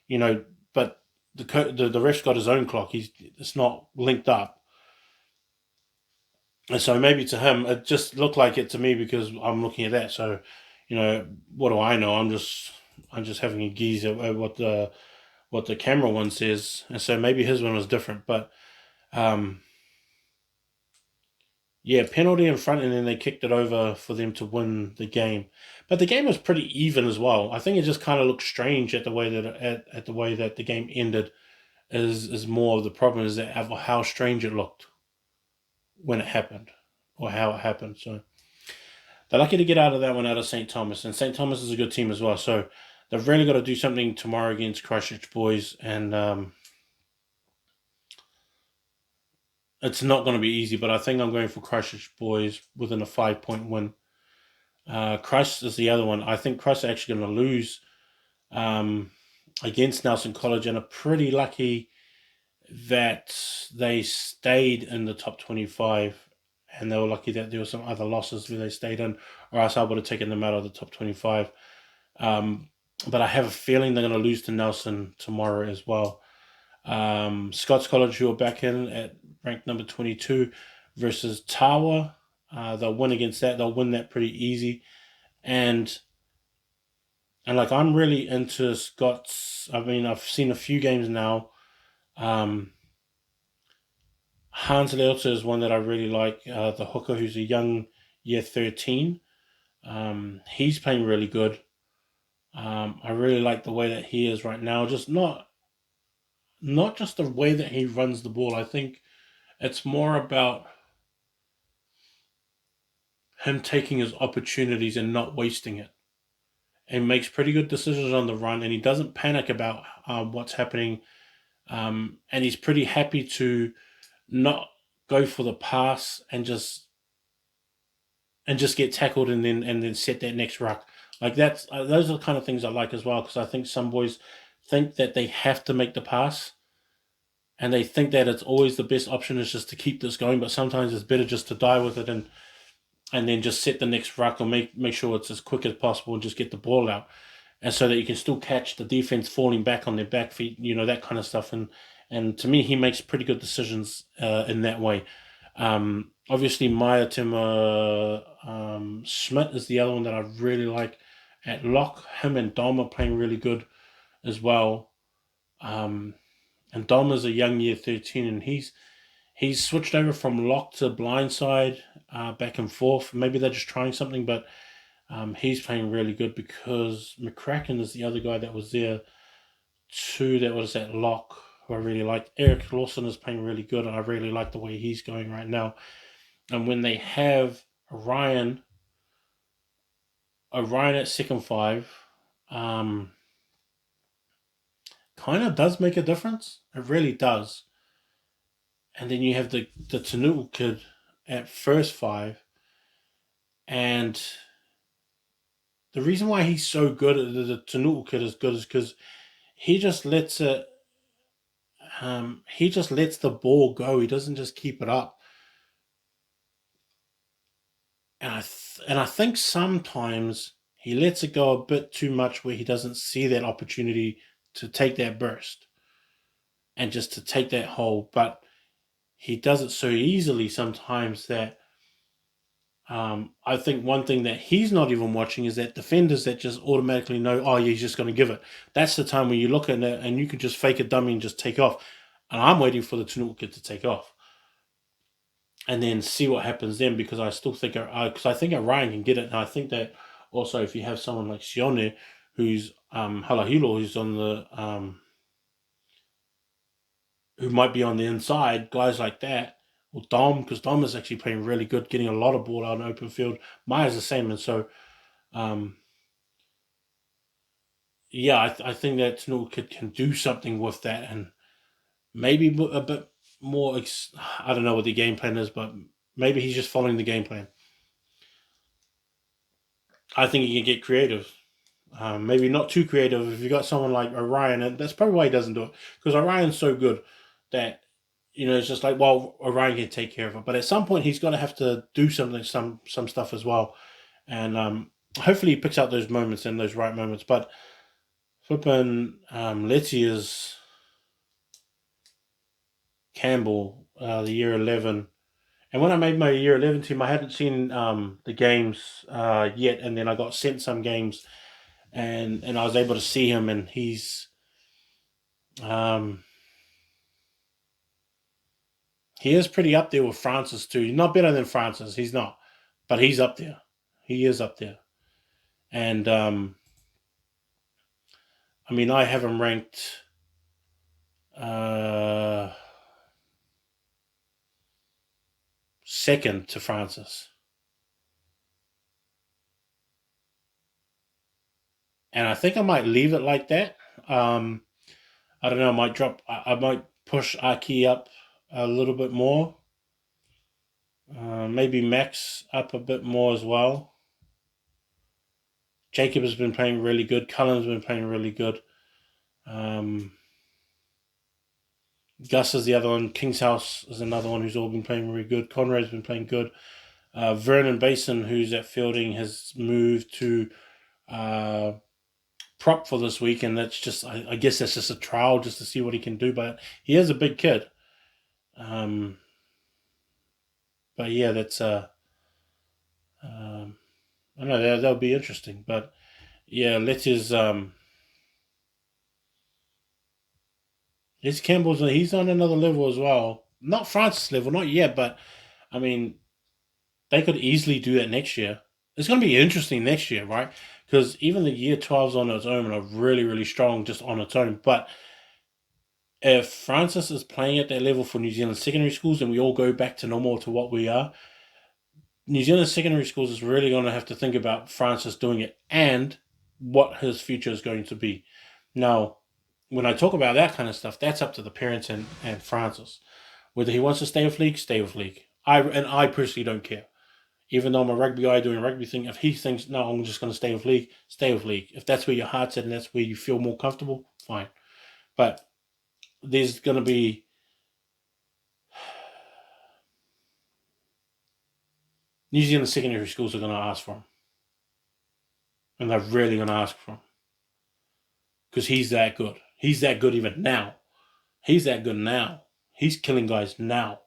you know. But the ref's got his own clock. It's not linked up, and so maybe to him it just looked like it to me because I'm looking at that. So, what do I know? I'm just having a gaze at what the camera one says, and so maybe his one was different. But um, yeah, penalty in front, and then they kicked it over for them to win the game. But the game was pretty even as well. I think it just kind of looked strange at the way that at the way that the game ended. Is more of the problem is that how strange it looked when it happened, or how it happened. So they're lucky to get out of that one out of St. Thomas, and St. Thomas is a good team as well. So they've really got to do something tomorrow against Christchurch boys, and it's not going to be easy. But I think I'm going for Christchurch boys within a 5-point win. Christ is the other one. I think Christ are actually going to lose um, against Nelson College, and are pretty lucky that they stayed in the top 25, and they were lucky that there were some other losses where they stayed in, or else I would have taken them out of the top 25. Um, but I have a feeling they're going to lose to Nelson tomorrow as well. Scots College, who are back in at ranked number 22, versus Tawa. They'll win against that. They'll win that pretty easy. And like, I'm really into Scots. I mean, I've seen a few games now. Um, Hans Leota is one that I really like. The hooker, who's a young year 13. He's playing really good. I really like the way that he is right now. Just not just the way that he runs the ball. I think it's more about him taking his opportunities and not wasting it. And makes pretty good decisions on the run, and he doesn't panic about what's happening. And he's pretty happy to not go for the pass and just get tackled, and then set that next ruck. Like, that's those are the kind of things I like as well, because I think some boys think that they have to make the pass, and they think that it's always the best option is just to keep this going, but sometimes it's better just to die with it, and then just set the next ruck, or make sure it's as quick as possible and just get the ball out, and so that you can still catch the defense falling back on their back feet, that kind of stuff. And to me, he makes pretty good decisions in that way. Obviously, Maya Timmer Schmidt is the other one that I really like at lock. Him and Dom are playing really good as well. Um, and Dom is a young year 13, and he's switched over from lock to blindside, back and forth. Maybe they're just trying something, but he's playing really good, because McCracken is the other guy that was there too, that was at lock, who I really like. Eric Lawson is playing really good, and I really like the way he's going right now. And when they have Orion at second five, um, kind of does make a difference. It really does. And then you have the Tanuku kid at first five. And the reason why he's so good at the Tanuku kid is good is because he just lets it. He just lets the ball go. He doesn't just keep it up. And I think sometimes he lets it go a bit too much, where he doesn't see that opportunity to take that burst and just to take that hold. But he does it so easily sometimes that I think one thing that he's not even watching is that defenders that just automatically know, oh, yeah, he's just going to give it. That's the time when you look at it and you can just fake a dummy and just take off. And I'm waiting for the Tanuki kid to take off and then see what happens then, because I still think because I think Ryan can get it, and I think that also if you have someone like Sione, who's Halahilo, who's on the who might be on the inside, guys like that, or Dom, because Dom is actually playing really good, getting a lot of ball out in open field. Maya's the same, and so um, yeah, I think that Tanuki kid can do something with that, and maybe a bit more. I don't know what the game plan is, but maybe he's just following the game plan. I think he can get creative. Maybe not too creative. If you got someone like Orion, and that's probably why he doesn't do it, because Orion's so good that it's just like, well, Orion can take care of it. But at some point, he's going to have to do something, some stuff as well, and hopefully he picks out those moments and those right moments. But flipping Letty's Campbell, the year 11. And when I made my year 11 team, I hadn't seen the games yet, and then I got sent some games, and I was able to see him, and um, he is pretty up there with Francis too. He's not better than Francis, he's not, but he's up there. He is up there, and I mean, I have him ranked uh, second to Francis, and I think I might leave it like that. Um, I don't know. I might drop. I might push Aki up a little bit more. Maybe Max up a bit more as well. Jacob has been playing really good. Cullen's been playing really good. Um, Gus is the other one. King's House is another one who's all been playing really good. Conrad's been playing good. Vernon Basin, who's at fielding, has moved to uh, prop for this week, and that's just, I guess that's just a trial just to see what he can do. But he is a big kid. Um, but yeah, that's I don't know, that'll be interesting. But yeah, Les Campbell's, he's on another level as well. Not Francis level, not yet, but I mean, they could easily do that next year. It's going to be interesting next year, right? Because even the year 12s on its own are really, really strong just on its own. But if Francis is playing at that level for New Zealand secondary schools and we all go back to normal to what we are, New Zealand secondary schools is really going to have to think about Francis doing it and what his future is going to be. Now, when I talk about that kind of stuff, that's up to the parents and Francis. Whether he wants to stay with league, stay with league. I personally don't care. Even though I'm a rugby guy doing a rugby thing, if he thinks, no, I'm just going to stay with league, stay with league. If that's where your heart's at and that's where you feel more comfortable, fine. But there's going to be New Zealand secondary schools are going to ask for him. And they're really going to ask for him. Because he's that good. He's that good even now. He's that good now. He's killing guys now.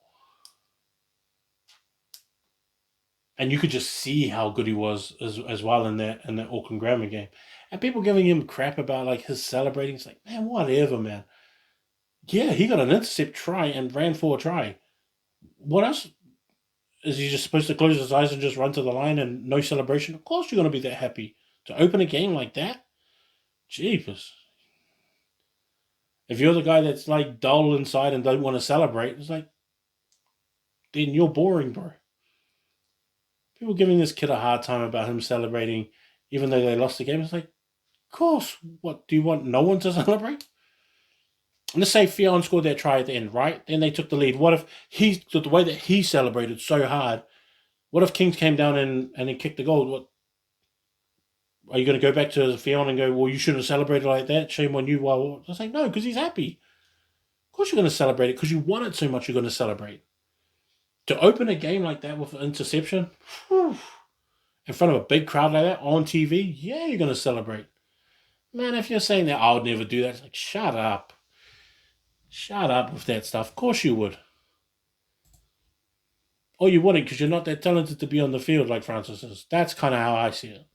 And you could just see how good he was as well in that Auckland Grammar game. And people giving him crap about like his celebrating. It's like, man, whatever, man. Yeah, he got an intercept try and ran for a try. What else? Is he just supposed to close his eyes and just run to the line and no celebration? Of course you're going to be that happy. To open a game like that? Jeepers. If you're the guy that's like dull inside and don't want to celebrate, it's like, then you're boring, bro. People giving this kid a hard time about him celebrating, even though they lost the game. It's like, of course. What, do you want no one to celebrate? And let's say Fionn scored that try at the end, right? Then they took the lead. What if the way that he celebrated so hard What if Kings came down and then kicked the goal? What are you going to go back to Fionn and go, well, you shouldn't have celebrated like that? Shame on you. Well, I was like, no, because he's happy. Of course you're going to celebrate it because you want it so much. You're going to celebrate. To open a game like that with an interception, whew, in front of a big crowd like that on TV, yeah, you're going to celebrate. Man, if you're saying that, I would never do that, it's like, shut up. Shut up with that stuff. Of course you would. Or you wouldn't because you're not that talented to be on the field like Francis is. That's kind of how I see it.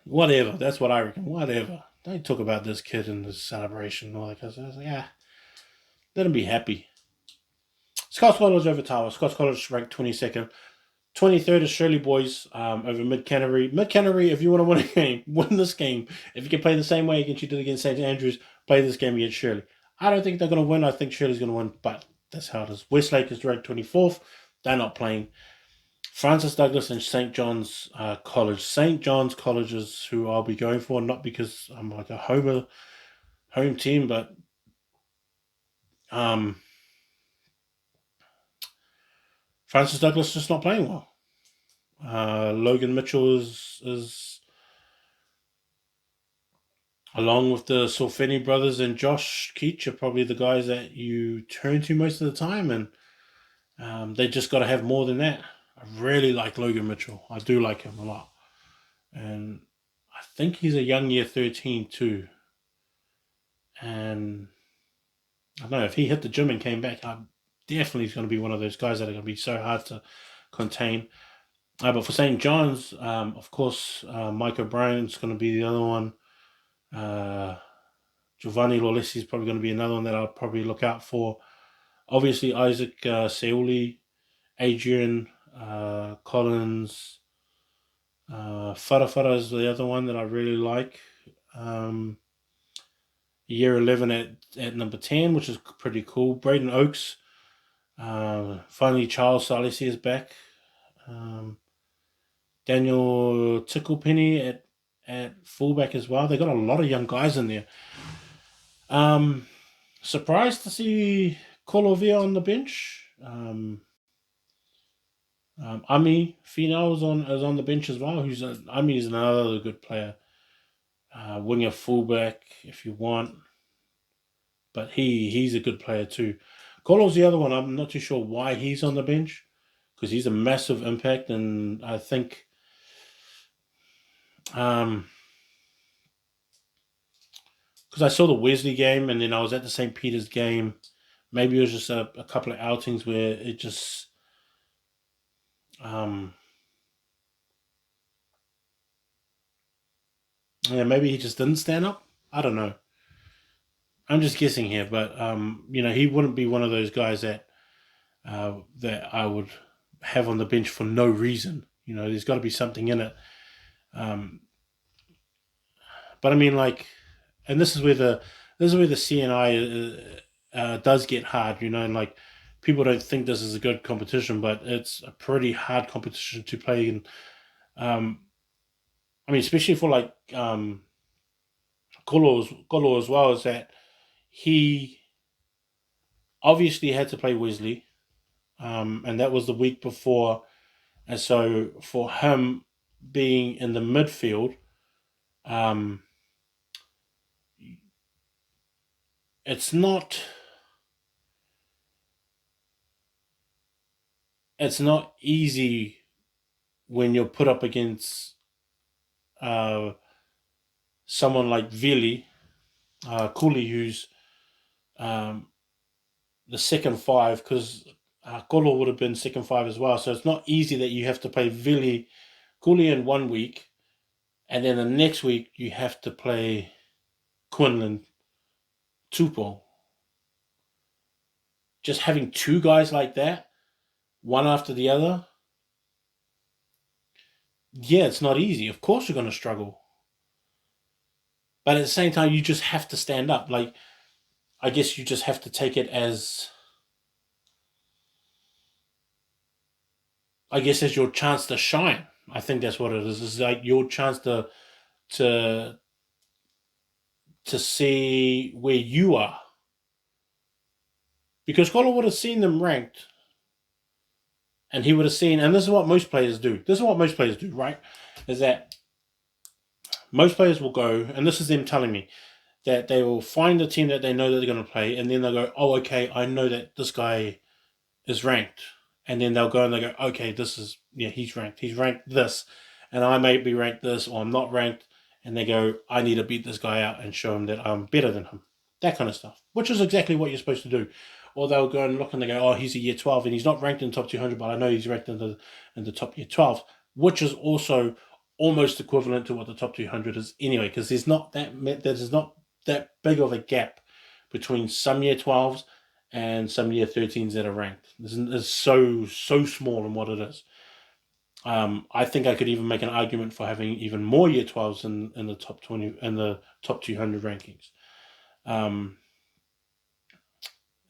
Whatever. That's what I reckon. Whatever. Don't talk about this kid and this celebration and all that kind of stuff. Like, yeah, let him be happy. Scots College over Tawa. Scots College ranked 22nd. 23rd is Shirley Boys over Mid Canterbury. Mid Canterbury, if you want to win a game, win this game. If you can play the same way against you did against St Andrews, play this game against Shirley. I don't think they're going to win. I think Shirley's going to win, but that's how it is. Westlake is ranked 24th. They're not playing. Francis Douglas and St John's College. St John's College is who I'll be going for, not because I'm like a home team, but Francis Douglas just not playing well. Logan Mitchell is along with the Solfeni brothers and Josh Keach are probably the guys that you turn to most of the time, and they just got to have more than that. I really like Logan Mitchell. I do like him a lot, and I think he's a young year 13 too. And I don't know if he hit the gym and came back, I definitely is going to be one of those guys that are going to be so hard to contain. But for St. John's, of course, Mike O'Brien's going to be the other one. Giovanni Lolesi is probably going to be another one that I'll probably look out for. Obviously, Isaac Seuli, Adrian Collins, Farafara is the other one that I really like. Year 11 at number 10, which is pretty cool. Braden Oakes. Finally, Charles Salesi is back. Daniel Ticklepenny at fullback as well. They got a lot of young guys in there. Surprised to see Kolovia on the bench. Ami Finau is on the bench as well. Ami is another good player. Winger fullback if you want, but he's a good player too. Kolo's the other one. I'm not too sure why he's on the bench because he's a massive impact, and I think because I saw the Wesley game and then I was at the St. Peter's game. Maybe it was just a couple of outings where it just maybe he just didn't stand up. I don't know. I'm just guessing here, but he wouldn't be one of those guys that I would have on the bench for no reason. There's got to be something in it. But I mean, like, and this is where the CNI does get hard, and like people don't think this is a good competition, but it's a pretty hard competition to play in. I mean, especially for like Kolo as well, is that he obviously had to play Wesley, and that was the week before, and so for him being in the midfield, it's not easy when you're put up against someone like Vili Cooley, who's the second five, because Kolo would have been second five as well. So it's not easy that you have to play Vili Cooley in 1 week, and then the next week you have to play Quinlan Tupou. Just having two guys like that, one after the other, yeah, it's not easy. Of course you're going to struggle. But at the same time, you just have to stand up. Like, I guess you just have to take it as, as your chance to shine. I think that's what it is. It's like your chance to see where you are. Because Colo would have seen them ranked, and he would have seen, and this is what most players do. This is what most players do, right? Is that most players will go, and this is them telling me, that they will find a team that they know that they're going to play, and then they'll go, oh, okay, I know that this guy is ranked. And then they'll go and they go, okay, he's ranked. He's ranked this. And I may be ranked this, or I'm not ranked. And they go, I need to beat this guy out and show him that I'm better than him. That kind of stuff, which is exactly what you're supposed to do. Or they'll go and look and they go, oh, he's a year 12 and he's not ranked in the top 200, but I know he's ranked in the top year 12, which is also almost equivalent to what the top 200 is anyway, because there's not that big of a gap between some year 12s and some year 13s that are ranked. It's so small in what it is. I think I could even make an argument for having even more year 12s in the top 20 and the top 200 rankings.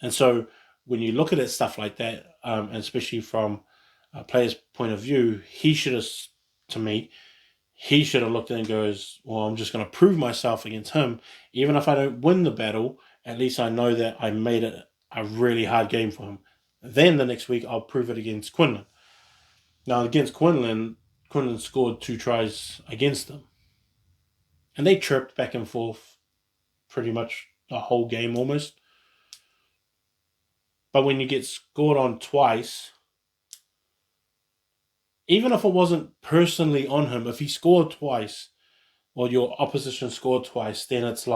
And so when you look at it, stuff like that, and especially from a player's point of view, he should have looked at it and goes, well, I'm just going to prove myself against him. Even if I don't win the battle, at least I know that I made it a really hard game for him. Then the next week, I'll prove it against Quinlan. Now, against Quinlan scored 2 tries against them. And they chirped back and forth pretty much the whole game almost. But when you get scored on twice, even if it wasn't personally on him, if he scored twice, or your opposition scored twice, then it's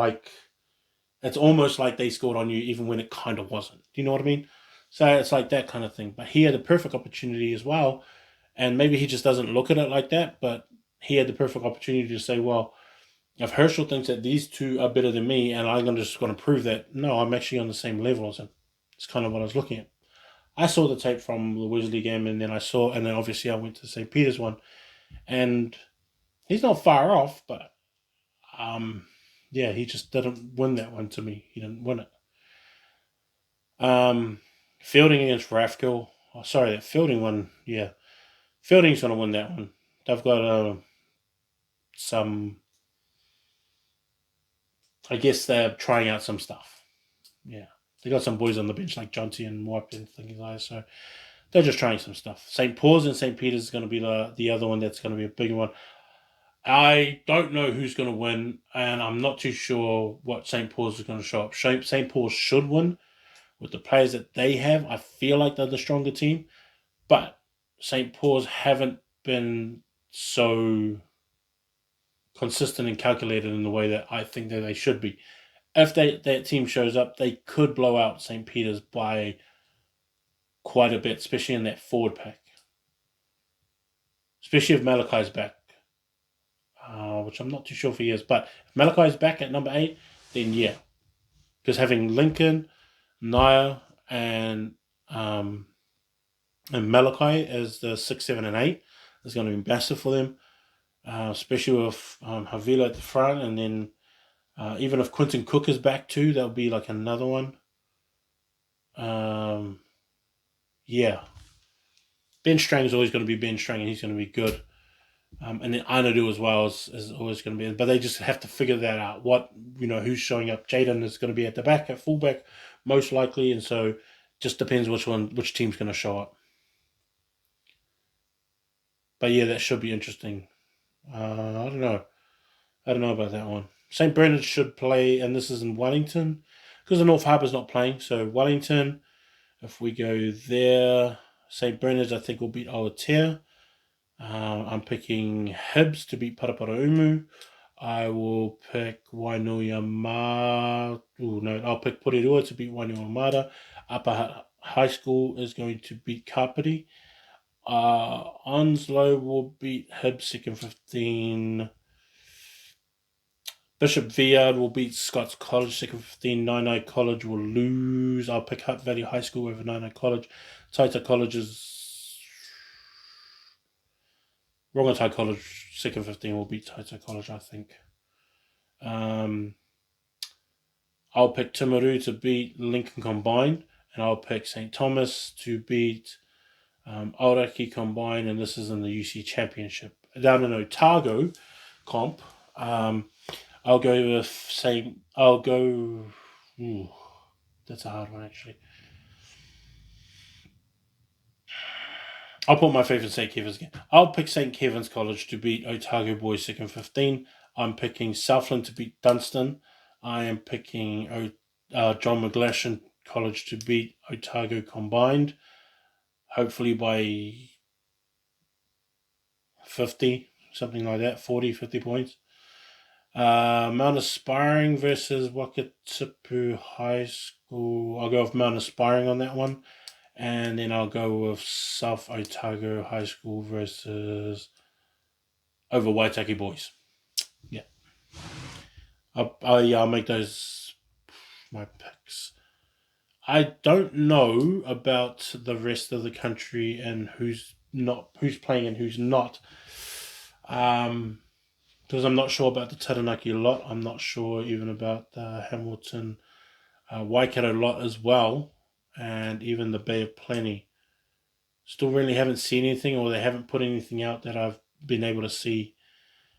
almost like they scored on you, even when it kind of wasn't. Do you know what I mean? So it's like that kind of thing. But he had the perfect opportunity as well. And maybe he just doesn't look at it like that, but he had the perfect opportunity to say, well, if Herschel thinks that these two are better than me, and I'm just going to prove that, no, I'm actually on the same level as him. It's kind of what I was looking at. I saw the tape from the Wesley game, and then obviously I went to the St. Peter's one, and he's not far off, but he just didn't win that one to me. He didn't win it. Fielding against Rathkill. Oh, sorry, that Fielding one, yeah. Fielding's going to win that one. They've got some... I guess they're trying out some stuff. Yeah. They got some boys on the bench like Jonty and Wipe and things like that. So they're just trying some stuff. St. Paul's and St. Peter's is going to be the other one that's going to be a bigger one. I don't know who's going to win, and I'm not too sure what St. Paul's is going to show up. St. Paul's should win with the players that they have. I feel like they're the stronger team, but St. Paul's haven't been so consistent and calculated in the way that I think that they should be. If that team shows up, they could blow out St. Peter's by quite a bit, especially in that forward pack. Especially if Malachi's back, which I'm not too sure if he is. But if Malachi's back at number 8, then yeah. Because having Lincoln, Naya, and Malachi as the 6, 7, and 8 is going to be massive for them. Especially with Havila at the front, and then even if Quentin Cook is back too, that'll be like another one. Yeah. Ben Strang is always going to be Ben Strang, and he's going to be good. And then Anadu as well is always going to be. But they just have to figure that out. Who's showing up. Jaden is going to be at the back, at fullback, most likely. And so just depends which team's going to show up. But yeah, that should be interesting. I don't know. I don't know about that one. St. Bernard should play, and this is in Wellington, because the North Harbour's not playing. So Wellington, if we go there, St. Bernard's I think will beat Aotea. I'm picking Hibs to beat Paraparaumu. I will pick I'll pick Porirua to beat Wainuiamata. Upper High School is going to beat Kapiti. Onslow will beat Hibs second 15. Bishop Viard will beat Scots College second 15. Nainai College will lose. I'll pick Hutt Valley High School over Nainai College. Taita College is... Rongotai College second 15 will beat Taita College, I think. I'll pick Timaru to beat Lincoln Combined, and I'll pick St. Thomas to beat Aoraki Combined, and this is in the UC Championship. Down in Otago comp, I'll go with St. That's a hard one, actually. I'll put my faith in St. Kevin's again. I'll pick St. Kevin's College to beat Otago Boys second 15. I'm picking Southland to beat Dunstan. I am picking John McGlashan College to beat Otago combined, hopefully by 50, something like that, 40, 50 points. Mount Aspiring versus Wakatipu High School. I'll go with Mount Aspiring on that one. And then I'll go with South Otago High School versus over Waitaki Boys. Yeah. I'll make those my picks. I don't know about the rest of the country and who's playing and who's not. Because I'm not sure about the Taranaki lot. I'm not sure even about the Hamilton Waikato lot as well, and even the Bay of Plenty. Still really haven't seen anything, or they haven't put anything out that I've been able to see.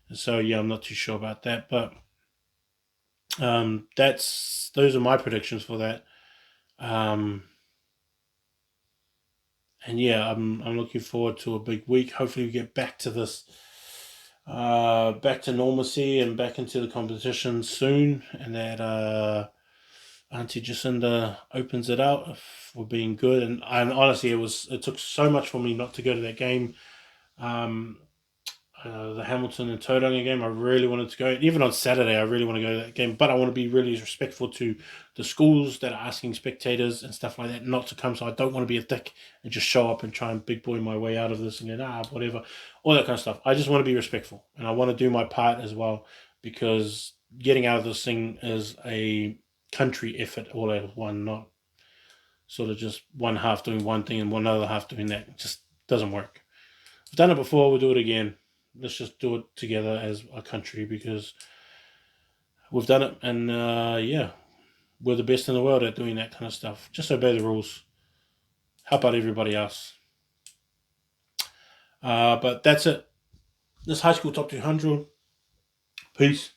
And so yeah, I'm not too sure about that. But those are my predictions for that. And yeah, I'm looking forward to a big week. Hopefully, we get back to this, back to normalcy and back into the competition soon, and that Auntie Jacinda opens it out if we're being good. And honestly, it took so much for me not to go to that game. The Hamilton and Tauranga game, I really wanted to go. Even on Saturday, I really want to go to that game. But I want to be really respectful to the schools that are asking spectators and stuff like that not to come. So I don't want to be a dick and just show up and try and big boy my way out of this and go, whatever. All that kind of stuff. I just want to be respectful. And I want to do my part as well, because getting out of this thing is a country effort all out of one, not sort of just one half doing one thing and one other half doing that. It just doesn't work. We've done it before, we'll do it again. Let's just do it together as a country, because we've done it, and yeah, we're the best in the world at doing that kind of stuff. Just obey the rules. How about everybody else? But that's it. This High School Top 200. Peace.